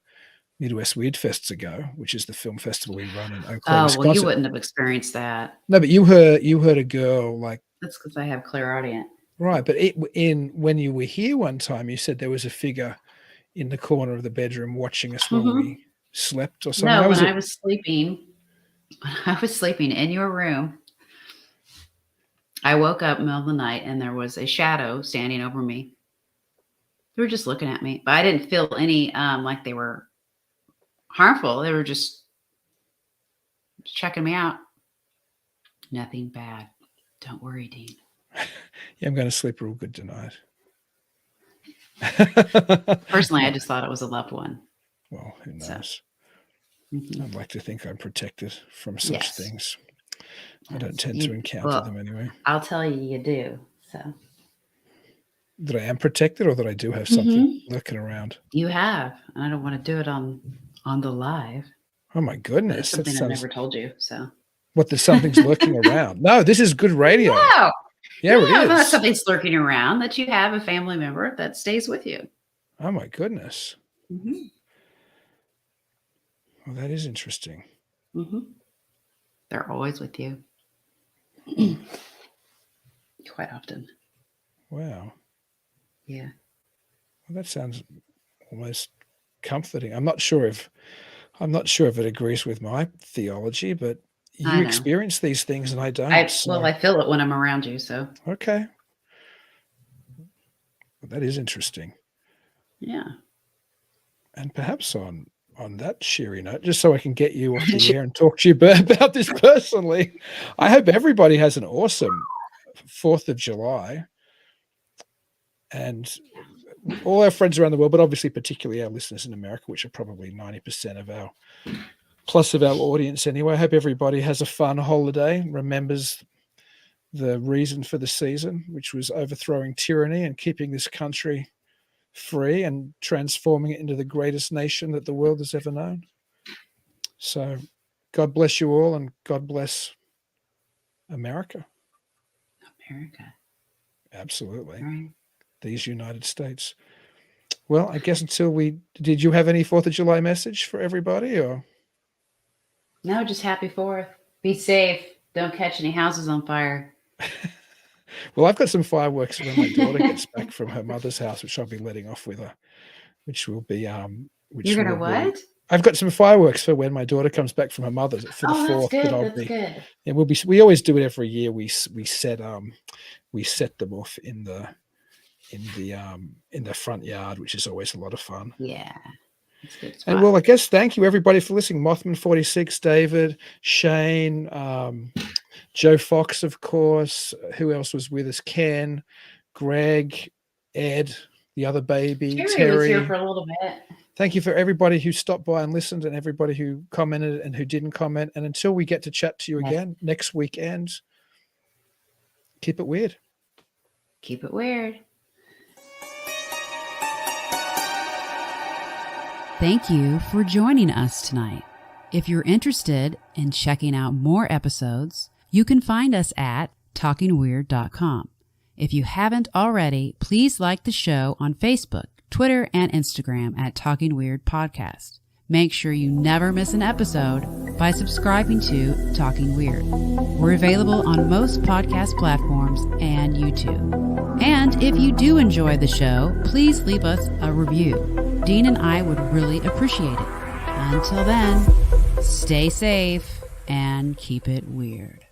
Speaker 2: Midwest Weird Fests ago, which is the film festival we run in Eau Claire, Wisconsin.
Speaker 3: Well, you wouldn't have experienced that.
Speaker 2: No, but you heard a girl like.
Speaker 3: That's because I have clairaudient.
Speaker 2: Right, but when you were here one time, you said there was a figure in the corner of the bedroom watching us while we slept or something.
Speaker 3: No, when I was sleeping in your room, I woke up in the middle of the night and there was a shadow standing over me. They were just looking at me, but I didn't feel any like they were harmful. They were just checking me out. Nothing bad. Don't worry, Dean.
Speaker 2: Yeah, I'm going to sleep real good tonight.
Speaker 3: Personally, I just thought it was a loved one.
Speaker 2: Well, who knows?
Speaker 3: So,
Speaker 2: I'd like to think I'm protected from such things. I don't tend to encounter them anyway.
Speaker 3: I'll tell you, you do. So
Speaker 2: that I am protected, or that I do have something lurking around.
Speaker 3: You have, and I don't want to do it on the live.
Speaker 2: Oh my goodness,
Speaker 3: that's something I never told you. So
Speaker 2: what? That something's lurking around? No, this is good radio.
Speaker 3: No.
Speaker 2: Yeah, it is.
Speaker 3: Not something's lurking around, that you have a family member that stays with you.
Speaker 2: Oh my goodness.
Speaker 3: Mm-hmm.
Speaker 2: Well, that is interesting.
Speaker 3: Mm-hmm. They're always with you. quite often.
Speaker 2: Wow.
Speaker 3: Yeah.
Speaker 2: Well, that sounds almost comforting. I'm not sure if it agrees with my theology, but
Speaker 3: I
Speaker 2: you
Speaker 3: know.
Speaker 2: experience these things and I don't. So,
Speaker 3: I feel it when I'm around you. So
Speaker 2: okay. Well, that is interesting.
Speaker 3: yeah.
Speaker 2: And perhaps on that cheery note, just so I can get you off the air and talk to you about this personally, I hope everybody has an awesome 4th of July. And all our friends around the world, but obviously particularly our listeners in America, which are probably 90% of our audience anyway. I hope everybody has a fun holiday, remembers the reason for the season, which was overthrowing tyranny and keeping this country free and transforming it into the greatest nation that the world has ever known. So God bless you all, and God bless America.
Speaker 3: America.
Speaker 2: Absolutely.
Speaker 3: Right.
Speaker 2: These United States. Well, I guess did you have any 4th of July message for everybody, or?
Speaker 3: No, just happy 4th. Be safe. Don't catch any houses on fire.
Speaker 2: Well, I've got some fireworks when my daughter gets back from her mother's house, which I'll be letting off with her, which will be
Speaker 3: You're gonna what?
Speaker 2: I've got some fireworks for when my daughter comes back from her mother's for the 4th.
Speaker 3: That's good.
Speaker 2: And we always do it every year. We set them off in the front yard, which is always a lot of fun.
Speaker 3: Yeah. It's a good spot.
Speaker 2: And well, I guess thank you everybody for listening. Mothman 46, David, Shane, Joe Fox, of course. Who else was with us? Ken, Greg, Ed, the other baby, Terry
Speaker 3: was here for a little bit.
Speaker 2: Thank you for everybody who stopped by and listened, and everybody who commented and who didn't comment. And until we get to chat to you again next weekend, keep it weird.
Speaker 3: Keep it weird.
Speaker 4: Thank you for joining us tonight. If you're interested in checking out more episodes, you can find us at talkingweird.com. If you haven't already, please like the show on Facebook, Twitter, and Instagram at Talking Weird Podcast. Make sure you never miss an episode by subscribing to Talking Weird. We're available on most podcast platforms and YouTube. And if you do enjoy the show, please leave us a review. Dean and I would really appreciate it. Until then, stay safe and keep it weird.